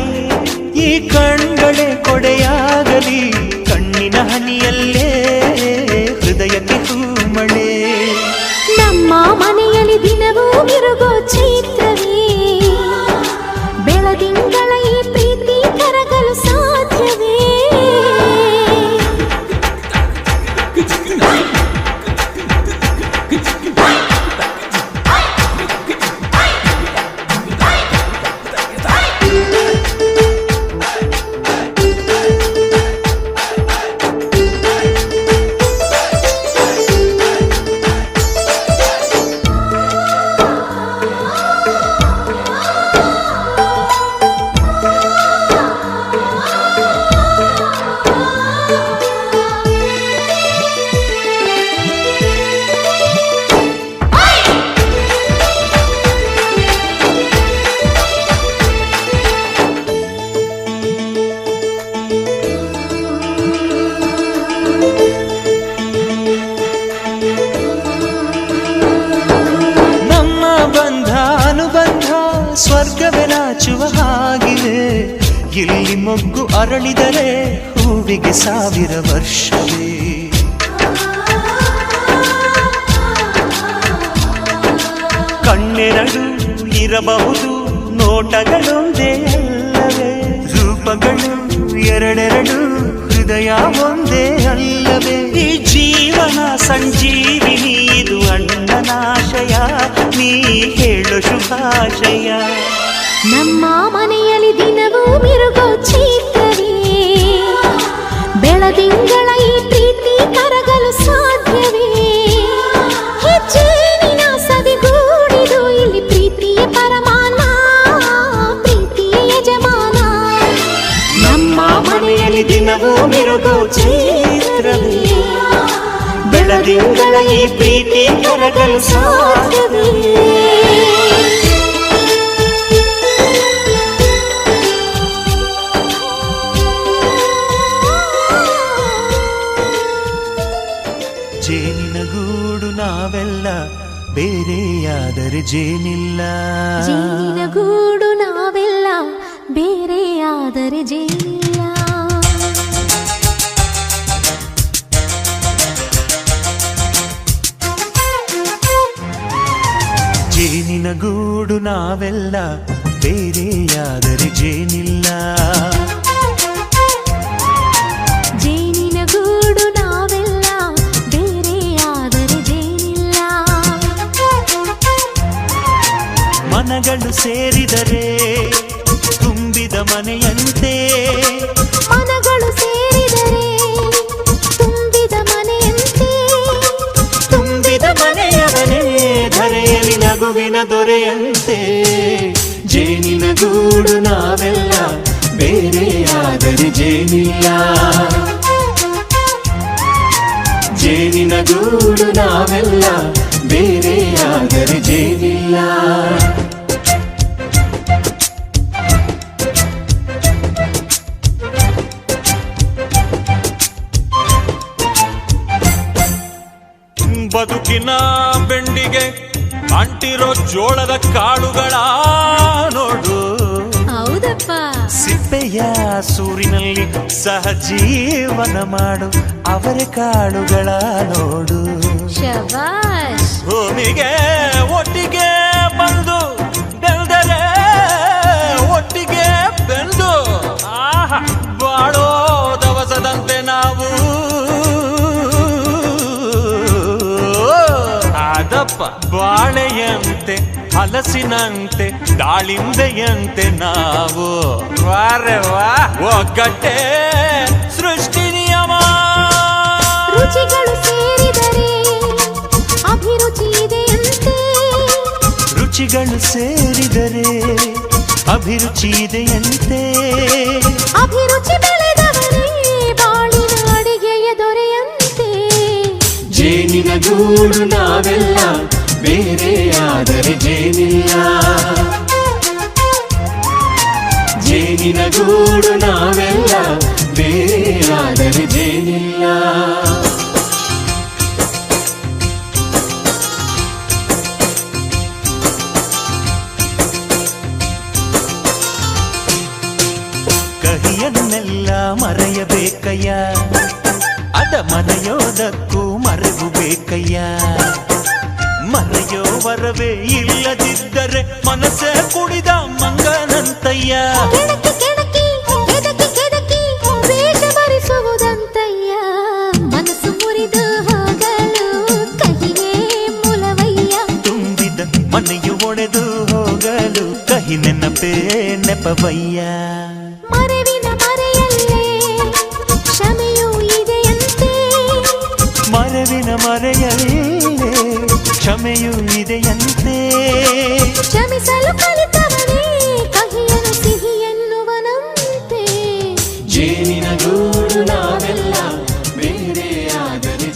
ಈ ಕಣ್ಗಳೇ ಕೊಡೆಯಾಗಲಿ ಕಣ್ಣಿನ ಹನಿಯಲ್ಲೇ ಹೃದಯಕ್ಕೆ ಹೂಮಳೆ ನಮ್ಮ ಮನೆಯಲ್ಲಿ ದಿನವೂ ಮಿರುಗೋ ಚೈತ್ರವೇ ಬೆಳದಿಂಗಳ ಈ ಪ್ರೀತಿ ಕರಗಲು ಸಾಧ್ಯವೇ ಸ್ವರ್ಗವೇ ನಾಚುವ ಹಾಗಿವೆ. ಇಲ್ಲಿ ಮೊಗ್ಗು ಅರಳಿದರೆ ಹೂವಿಗೆ 1000 ವರ್ಷವೇ. ಕಣ್ಣೆರಡು ಇರಬಹುದು, ನೋಟಗಳೊಂದೇ ಅಲ್ಲವೇ. ರೂಪಗಳು ಎರಡೆರಡು, ಹೃದಯ ಒಂದೇ ಅಲ್ಲವೇ. ಈ ಜೀವನ ಸಂಜೀವಿನಿ, ಇದು ಅಣ್ಣನಾಶಯ, ನೀ ಹೇಳು ಶುಭಾಶಯ. ನಮ್ಮ ಮನೆಯಲ್ಲಿ ದಿನವೂ ಮಿರುಗೋ ಚೈತ್ರವೇ, ಬೆಳದಿಂಗಳ ಈ ಪ್ರೀತಿ ಕರಗಲು ಸಾಧ್ಯವೇ. ಹೆಜ್ಜೇನಿನ ಸವಿಗೂಡಿದು ಇಲ್ಲಿ ಪ್ರೀತಿಯ ಪರಮಾನ, ಪ್ರೀತಿಯ ಯಜಮಾನ. ನಮ್ಮ ಮನೆಯಲ್ಲಿ ದಿನವೂ ಮಿರುಗೋ ಚೈತ್ರವೇ, ಬೆಳದಿಂಗಳ ಈ ಪ್ರೀತಿ ಕರಗಲು ಸಾಧ್ಯವೇ. ಜೇನಿನ ಗೂಡು ನಾವೆಲ್ಲ, ಬೇರೆಯಾದರೆ ಜೇನಿಲ್ಲ. ಜೇನಿನ ಗೂಡು ನಾವೆಲ್ಲ, ಬೇರೆಯಾದರೆ ಜೇನಿಲ್ಲ. ಜೇನಿನ ಗೂಡು ನಾವೆಲ್ಲ, ಬೇರೆಯಾದರೆ ಜೇನಿಲ್ಲ. ಜೇನಿನ ಗೂಡು ನಾವೆಲ್ಲ, ಬೇರೆಯಾದರೆ ಜೇನಿಲ್ಲ. ಮನಗಳು ಸೇರಿದರೆ ತುಂಬಿದ ಮನೆಯಂತೆ. ಮನಗಳು ಸೇರಿದರೆ ತುಂಬಿದ ಮನೆಯಂತೆ. ತುಂಬಿದ ಮನೆಯವನೇ ಧರೆಯಲ್ಲಿ ನಗುವಿನ ದೊರೆಯಂತೆ. ಜೇನಿನ ಗೂಡು ನಾವೆಲ್ಲ, ಬೇರೆಯಾದರೆ ಜೇನಿಲ್ಲ. ಜೇನಿನ ಗೂಡು ನಾವೆಲ್ಲ, ಬೇರೆಯಾದರೆ ಜೇನಿಲ್ಲ. ಬದುಕಿನ ಬೆಂಡಿಗೆ ಅಂಟಿರೋ ಜೋಳದ ಕಾಳುಗಳ ನೋಡು. ಹೌದಪ್ಪ. ಸಿಪ್ಪೆಯ ಸೂರಿನಲ್ಲಿ ಸಹಜೀವನ ಮಾಡು ಅವರೆ ಕಾಳುಗಳ ನೋಡು. ಶಬಾಷ್. ಭೂಮಿಗೆ ಒಟ್ಟಿಗೆ ಬಂದು ಬೆಳೆದರೆ ಒಟ್ಟಿಗೆ ಬೆಂದು ಬಾಳೋ ದವಸದಂತೆ ನಾವು. ಅದಪ್ಪ ಬಾಳೆಯಂತೆ, ಹಲಸಿನಂತೆ, ದಾಳಿಂಬೆಯಂತೆ ನಾವು. ವಾರೆ ವಾ, ಒಗ್ಗಟ್ಟೆ ಸೃಷ್ಟಿ ನಿಯಮ. ರುಚಿಗಳು ಸೇರಿದರೆ ಅಭಿರುಚಿ ಇದೆಯಂತೆ. ರುಚಿಗಳು ಸೇರಿದರೆ ಅಭಿರುಚಿ ಇದೆಯಂತೆ. ಅಭಿರುಚಿ ಬೆಳೆದವರೇ ಬಾಳಿನ ಅಡಿಗೆಯ ದೊರೆಯಂತೆ. ಜೇನಿನ ಗೂಡು ನಾವೆಲ್ಲ, ಬೇರೆಯಾದರೆ ಜೇನಿಲ್ಲ. ಜೇನಿನ ಗೂಡು ನಾವೆಲ್ಲ, ಬೇರೆಯಾದರೆ ಜೇನಿಲ್ಲ. ಕಹಿಯನ್ನೆಲ್ಲ ಮರೆಯಬೇಕಯ್ಯ, ಅದ ಮರೆಯೋದಕ್ಕೂ ಮರೆವು ಬೇಕಯ್ಯ. ಮರೆಯೋ ವರವೇ ಇಲ್ಲದಿದ್ದರೆ ಮನಸ್ಸೇ ಕುಡಿದ ಮಂಗನಂತಯ್ಯ. ಕೆಣಕಿ ಕೆಣಕಿ ಕೆದಕಿ ಕೆದಕಿ ವೇಷ ಭರಿಸುವುದಂತಯ್ಯ. ಮನಸ್ಸು ಮುರಿದು ಹೋಗಲು ಕಹಿಯೇ ಮೂಲವಯ್ಯ. ತುಂಬಿದ ಮನೆಯು ಒಡೆದು ಹೋಗಲು ಕಹಿ ನೆನಪೇ ನೆಪವಯ್ಯ. ಮರೆವಿನ ಮರೆಯಲ್ಲೇ ಕ್ಷಮೆಯೂ ಇದೆಯಂತೆ. ಮರೆವಿನ ಮರೆಯಲ್ಲೇ ಕ್ಷಮೆಯೂ ಇದೆಯಂತೆ. ಕ್ಷಮಿಸಲು ಕಲಿತವನೇ ಕಹಿಯನು ಸಿಹಿ ಎನ್ನುವನಂತೆ. ಜೇನಿನ ಗೂಡು ನಾವೆಲ್ಲ, ಬೇರೆಯಾದರೆ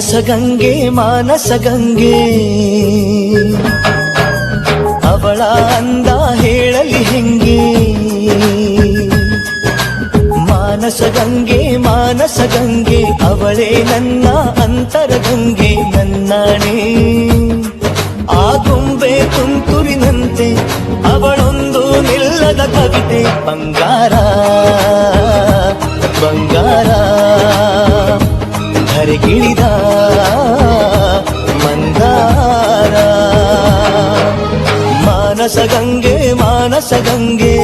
ಮಾನಸ ಗಂಗೆ ಮಾನಸ ಗಂಗೆ ಅವಳ ಅಂದ ಹೇಳಲಿ ಹೆಂಗೆ ಮಾನಸ ಗಂಗೆ ಅವಳೇ ನನ್ನ ಅಂತರ ಗಂಗೆ ನನ್ನಾಣೆ ಆ ಗೊಂಬೆ ತುಂತುರಿನಂತೆ ಅವಳೊಂದು ನಿಲ್ಲದ ಕವಿತೆ ಬಂಗಾರ ಬಂಗಾರ ಧರೆಗಿಳಿದ ಮಂದಾರ ಮಾನಸ ಗಂಗೆ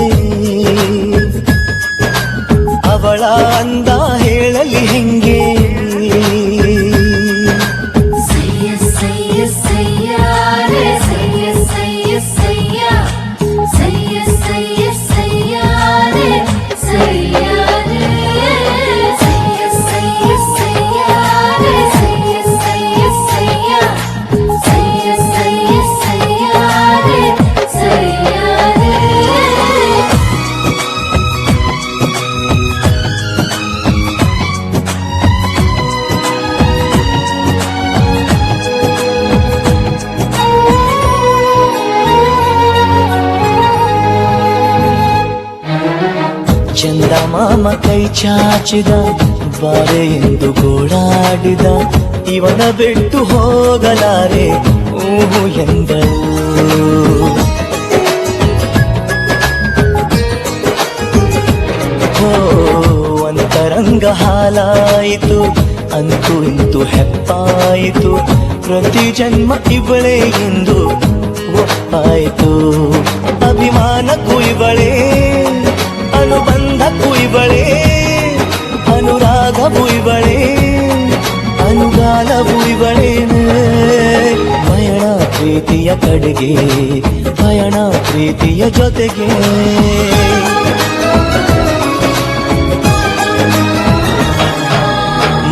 ಅವಳ ಅಂದ ಹೇಳಲಿ ಹೆಂಗೆ ಸಯ್ಯ ಸಯ್ಯ ಸಯ್ಯ ರೇ ಸಯ್ಯ ಸಯ್ಯ ಸಯ್ಯ ಸಯ್ಯ ಸಯ್ಯ ಸಯ್ಯ ರೇ ಸಯ್ಯ ರೇ ಸಯ್ಯ ಸಯ್ಯ ಸಯ್ಯ ರೇ ಸಯ್ಯ ಸಯ್ಯ ಸಯ್ಯ ಸಯ್ಯ ಸಯ್ಯ ಸಯ್ಯ ರೇ ಸಯ್ಯ ರೇ ಚಂದ ಮಾಮ ಕೈ ಚಾಚಿದ ಬಾರೆ ಎಂದು ಗೋಳಾಡಿದ ಇವನ ಬಿಟ್ಟು ಹೋಗಲಾರೆ ಊಹು ಎಂದಳು ಹೋ ಅಂತರಂಗ ಹಾಲಾಯಿತು ಅಂತೂ ಇಂತು ಹೆಪ್ಪಾಯಿತು ಪ್ರತಿ ಜನ್ಮ ಇವಳೇ ಎಂದು ಒಪ್ಪಾಯಿತು ಅಭಿಮಾನಕ್ಕೂ ಇವಳೇ ಅನುಬಂಧಕ್ಕೂ ಇವಳೇ ಅನುರಾಗವೂ ಇವಳೇ ಅನುಗಾಲವೂ ಇವಳೇನೆ ಪಯಣ ಪ್ರೀತಿಯ ಕಡೆಗೆ ಪಯಣ ಪ್ರೀತಿಯ ಜೊತೆಗೆ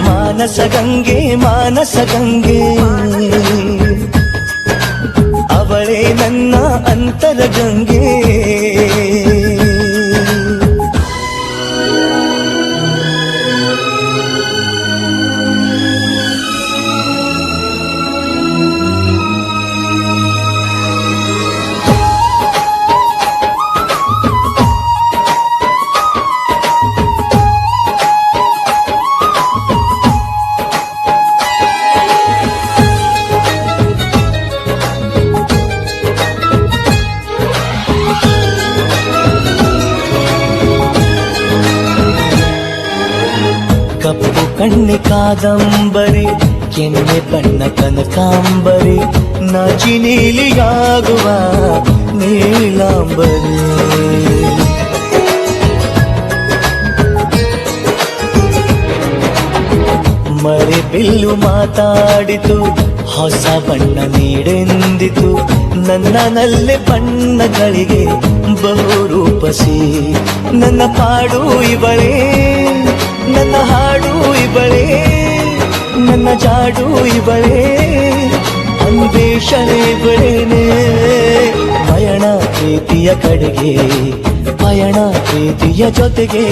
ಮಾನಸ ಗಂಗೆ ಅವಳೇ ನನ್ನ ಅಂತರ ಗಂಗೆ ಕಪ್ಪು ಕಣ್ಣೆ ಕಾದಂಬರಿ ಕೆನ್ನೆ ಬಣ್ಣ ಕನಕಾಂಬರಿ ನಾಚಿ ನೀಲಿಯಾಗುವ ನೀಲಾಂಬರಿ ಮಳೆ ಬಿಲ್ಲು ಮಾತಾಡಿತು ಹೊಸ ಬಣ್ಣ ನೀಡೆಂದಿತು ನನ್ನನಲ್ಲೇ ಬಣ್ಣಗಳಿಗೆ ಬಹು ರೂಪಸಿ ನನ್ನ ಪಾಡು ಇವಳೇ ನನ್ನ ಹಾಡು ಇವಳೇ ನನ್ನ ಜಾಡು ಇವಳೇ ಅನ್ವೇಷಣೆ ಇವಳೇನೆ ಪಯಣ ಪ್ರೀತಿಯ ಕಡೆಗೆ ಪಯಣ ಪ್ರೀತಿಯ ಜೊತೆಗೆ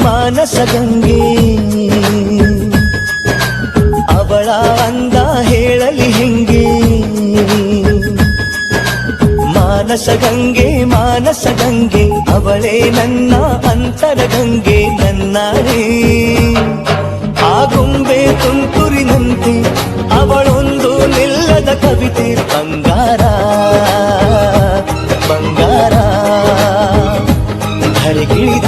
ಮಾನಸ ಗಂಗೆ ಅವಳ ಅಂದ ಹೇಳಲಿ ಹೆಂಗೆ ಮಾನಸ ಗಂಗೆ ಅವಳೇ ನನ್ನ ಅಂತರ ಗಂಗೆ ನನ್ನಾಳೆ ಆ ಗೊಂಬೆ ತುಂತುರಿನಂತೆ ಅವಳೊಂದು ನಿಲ್ಲದ ಕವಿತೆ ಬಂಗಾರ ಬಂಗಾರ ಧರೆಗಿಳಿದ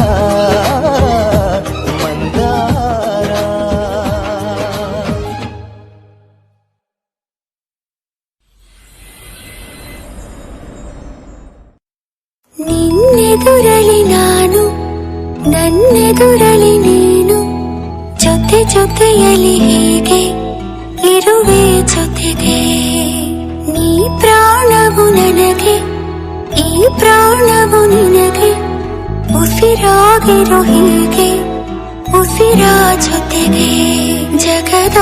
ಮಂದಾರ ನಿನ್ನೆದುರಲಿ ನಾನು ನನ್ನೆದುರಲಿ ನೀನು ಜೊತೆ ಜೊತೆಯಲಿ ಹೀಗೆ ಇರುವೆ ಜೊತೆಗೆ ನೀ ಪ್ರಾಣವು ನನಗೆ ಈ ಪ್ರಾಣವು ನಿನಗೆ ಉಸಿರಾಗಿರೋ ಹೀಗೆ ಉಸಿರ ಜೊತೆಗೆ ಜಗದ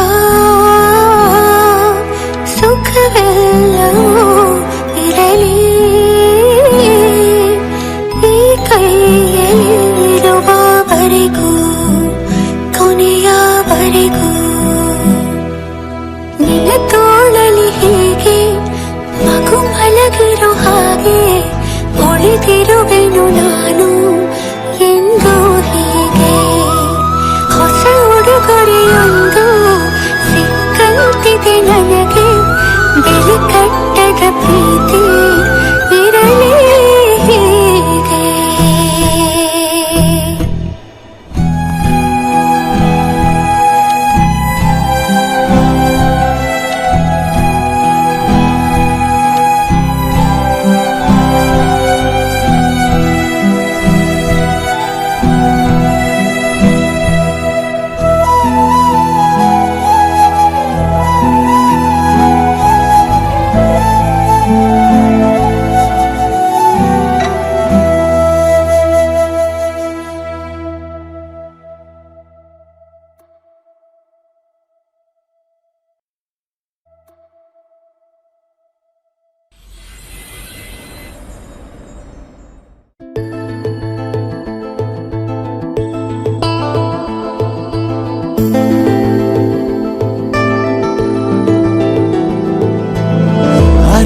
ಸುಖವೆಲ್ಲವೂ ಇರಲಿ ಈ ಕೈ ಮುಗಿದಿರುವೆನು ನಾನು ಎಂದು ಹೀಗೆ ಹೊಸ ಉಡುಗೊರೆಯೊಂದು ಸಿಕ್ಕಂತಿದೆ ನನಗೆ ಬೆಲೆ ಕಟ್ಟದ ಪ್ರೀತಿ ಇರಲಿ ಹೀಗೆ.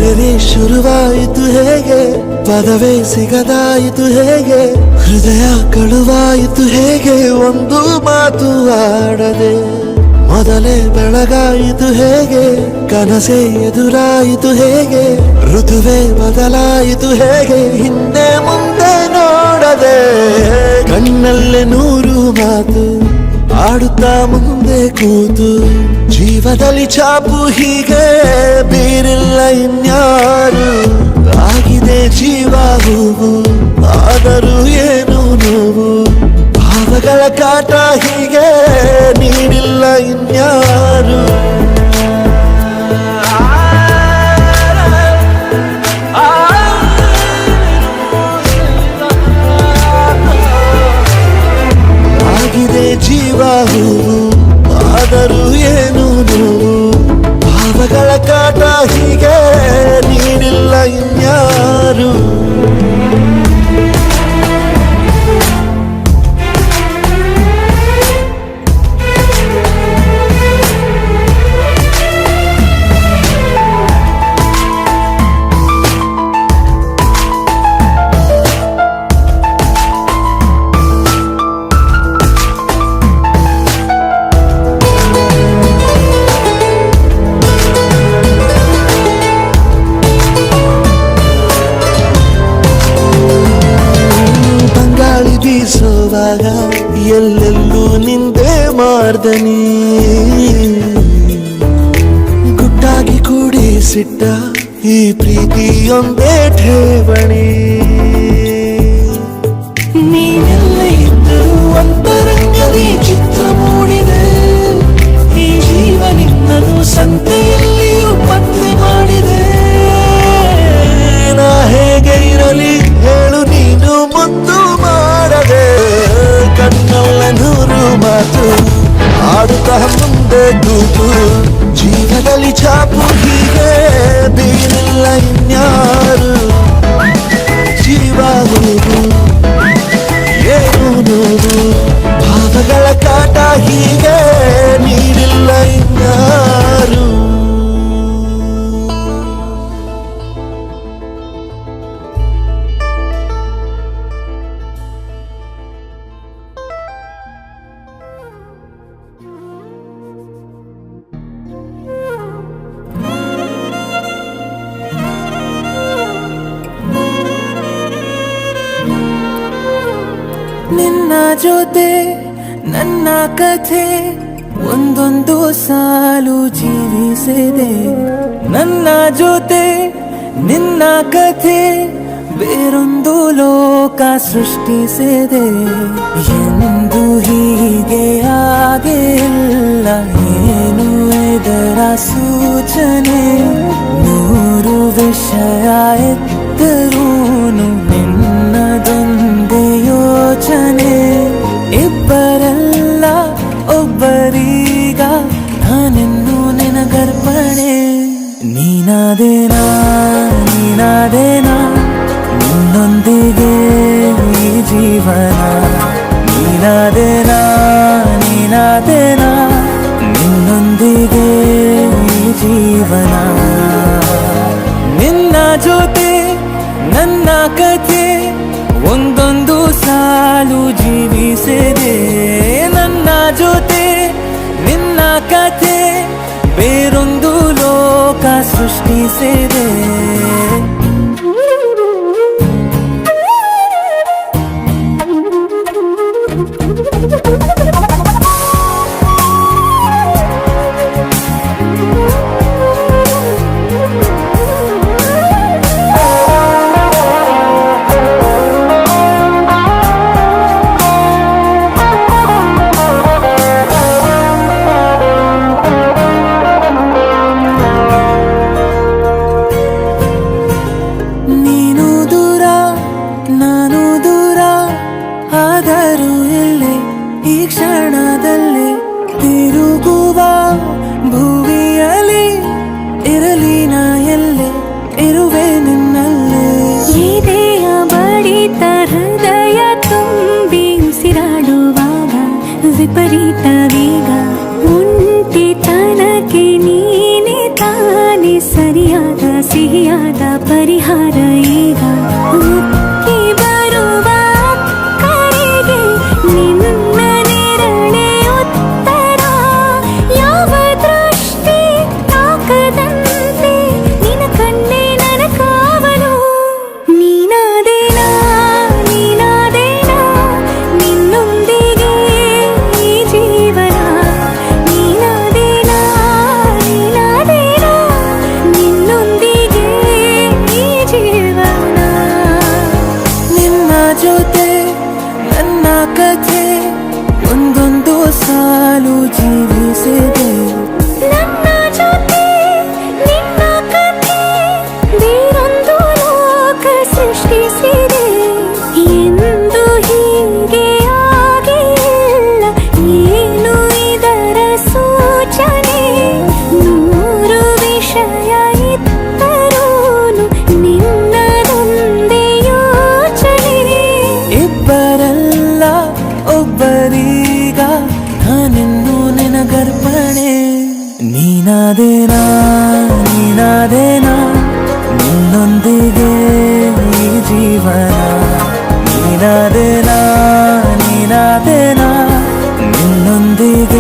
ಅರೆ ಶುರುವಾಯಿತು ಹೇಗೆ, ಪದವೇ ಸಿಗದಾಯಿತು ಹೇಗೆ, ಹೃದಯ ಕಳುವಾಯಿತು ಹೇಗೆ, ಒಂದು ಮಾತು ಆಡದೆ ಮೊದಲೇ ಬೆಳಗಾಯಿತು ಹೇಗೆ, ಕನಸೇ ಎದುರಾಯಿತು ಹೇಗೆ, ಋತುವೇ ಬದಲಾಯಿತು ಹೇಗೆ, ಹಿಂದೆ ಮುಂದೆ ನೋಡದೆ ಕಣ್ಣಲ್ಲೇ ನೂರು ಮಾತು ಆಡುತ್ತಾ ಮುಂದೆ ಕೂತು, ಜೀವದಲ್ಲಿ ಛಾಪು ಹೀಗೆ ಬೀರಿಲ್ಲ ಇನ್ಯಾರು, ಆಗಿದೆ ಜೀವ ಹೂವು ಆದರೂ ಏನು ನೋವು, ಭಾವಗಳ ಕಾಟ ಹೀಗೆ ನೀಡಿಲ್ಲ ಇನ್ಯಾರು. ಆಗಿದೆ ಜೀವ ಹೂವು ಆದರೂ ಏನು ನೋವು, ಭಾವಗಳ ಕಾಟ ಹೀಗೆ ನೀಡಿಲ್ಲ ಇನ್ಯಾರು. ಬೀಸೋವಾಗ ಎಲ್ಲೆಲ್ಲೂ ನಿಂದೆ ಮಾರ್ದನಿ, ಗುಟ್ಟಾಗಿ ಕೂಡಿಸಿಟ್ಟ ಈ ಪ್ರೀತಿಯೊಂದೇ ಠೇವಣಿ, ನೀನೆಲ್ಲ ಇದ್ದರೂ ಅಂತರಂಗದಿ ಚಿತ್ರ ಮೂಡಿದೆ, ಈ ಜೀವ ನಿನ್ನನ್ನು ಸಂತೆಯಲ್ಲಿಯೂ ಪತ್ತೆ ಮಾಡಿದೆ, ನಾ ಹೇಗೆ ಇರಲಿ ಹೇಳು ನೀನು ಮುದ್ದು ಮಾಡದೆ, ಕಣ್ಣಲ್ಲ ನೂರು ಮಾತು ಆಡುತ್ತಾ ಮುಂದೆ ಕೂತು, ಜೀವದಲ್ಲಿ ಛಾಪು ಹೀಗೆ ಬೀರಿಲ್ಲ ಇನ್ಯಾರು, ಜೀವ ಹೂವು ಏನು ನೋವು, ಭಾವಗಳ ಕಾಟ ಹೀಗೆ ನೀಡಿಲ್ಲ ಇನ್ಯಾರು. ನಿನ್ನ ಜೊತೆ ನನ್ನ ಕಥೆ ಒಂದೊಂದು ಸಾಲು ಜೀವಿಸಿದೆ, ನನ್ನ ಜೊತೆ ನಿನ್ನ ಕಥೆ ಬೇರೊಂದು ಲೋಕ ಸೃಷ್ಟಿಸಿದೆ, ಎಂದು ಹೀಗೆ ಆಗಿಲ್ಲ ಏನು ಇದರ ಸೂಚನೆ, ನೂರು ವಿಷಯ ಎತ್ತರೂನು ನಿನ್ನದೊಂದೇ ಯೋಚನೆ, ಇಬ್ಬರಲ್ಲ ಒಬ್ಬರೀಗ ನಾನೆನ್ನು ನಿನಗರ್ಪಣೆ, ನೀನಾದೇನಾ ನೀನಾದೇನಾ ನಿನ್ನೊಂದಿಗೆ ಈ ಜೀವನ, ನೀನಾದೇನಾ ನೀನಾದೇನಾ ನಿನ್ನೊಂದಿಗೆ ಈ ಜೀವನ, ನಿನ್ನ ಜೊತೆ ನನ್ನ ಕಥೆ ಒಂದೊಂದು ಸಾಲು ಜೀವಿಸಿದೆ ನನ್ನ ಜೊತೆ ನಿನ್ನ ಕಥೆ ಬೇರೊಂದು ಲೋಕ ಸೃಷ್ಟಿಸಿದೆ ವಿಪರೀತ ವೇಗ ಒಂಟಿತನಕ್ಕೆ ನೀನೆ ತಾನೆ ಸರಿಯಾದ ಸಿಹಿಯಾದ ಪರಿಹಾರ ಈಗ ಉಕ್ಕಿ ಬರುವ ಕರೆಗೆ ನಿನ್ನ ನೆರಳೆ ಉತ್ತರ ಯಾವ ದೃಷ್ಟಿ ತಾಕದಂತೆ ನಿನ ಕಣ್ಣೆ ನನ್ನ ಕಾವಲು ನೀನಾದೇನಾ ನೀನಾದೇನಾ ನಿನ್ನೊಂದಿಗೆ ಜೀವನ ನೀನಾದೇನಾ ನೀನಾದೇನಾ ನಿನ್ನೊಂದಿಗೆ ಈ ಜೀವನ ನಿನ್ನ ಜೊತೆ ನನ್ನ ಕಥೆ ಒಂದೊಂದು ಸಾಲು ಜೀವಿಸಿದೆ ನನ್ನ ಜೊತೆ ನಿನ್ನ ಕಥೆ ಬೇರೊಂದು ಲೋಕ ಸೃಷ್ಟಿಸಿದೆ ಎಂದು ಹೀಗೆ ಆಗಿಲ್ಲ ಏನು ಇದರ ಸೂಚನೆ ನೂರು ವಿಷಯ ಇತ್ತರೂನು ನಿನ್ನದೊಂದೇ ಯೋಚನೆ ಇಬ್ಬರಲ್ಲ ಒಬ್ಬರೀಗ ನಾನಿನ್ನು ನಿನಗರ್ಪಣೆ ನೀನಾದೇನಾ ನೀನಾದೇನಾ ನಿನ್ನೊಂದಿಗೆ ಈ ಜೀವನ ನೀನಾದೇನಾ ನೀನಾದೇನಾ ನಿನ್ನೊಂದಿಗೆ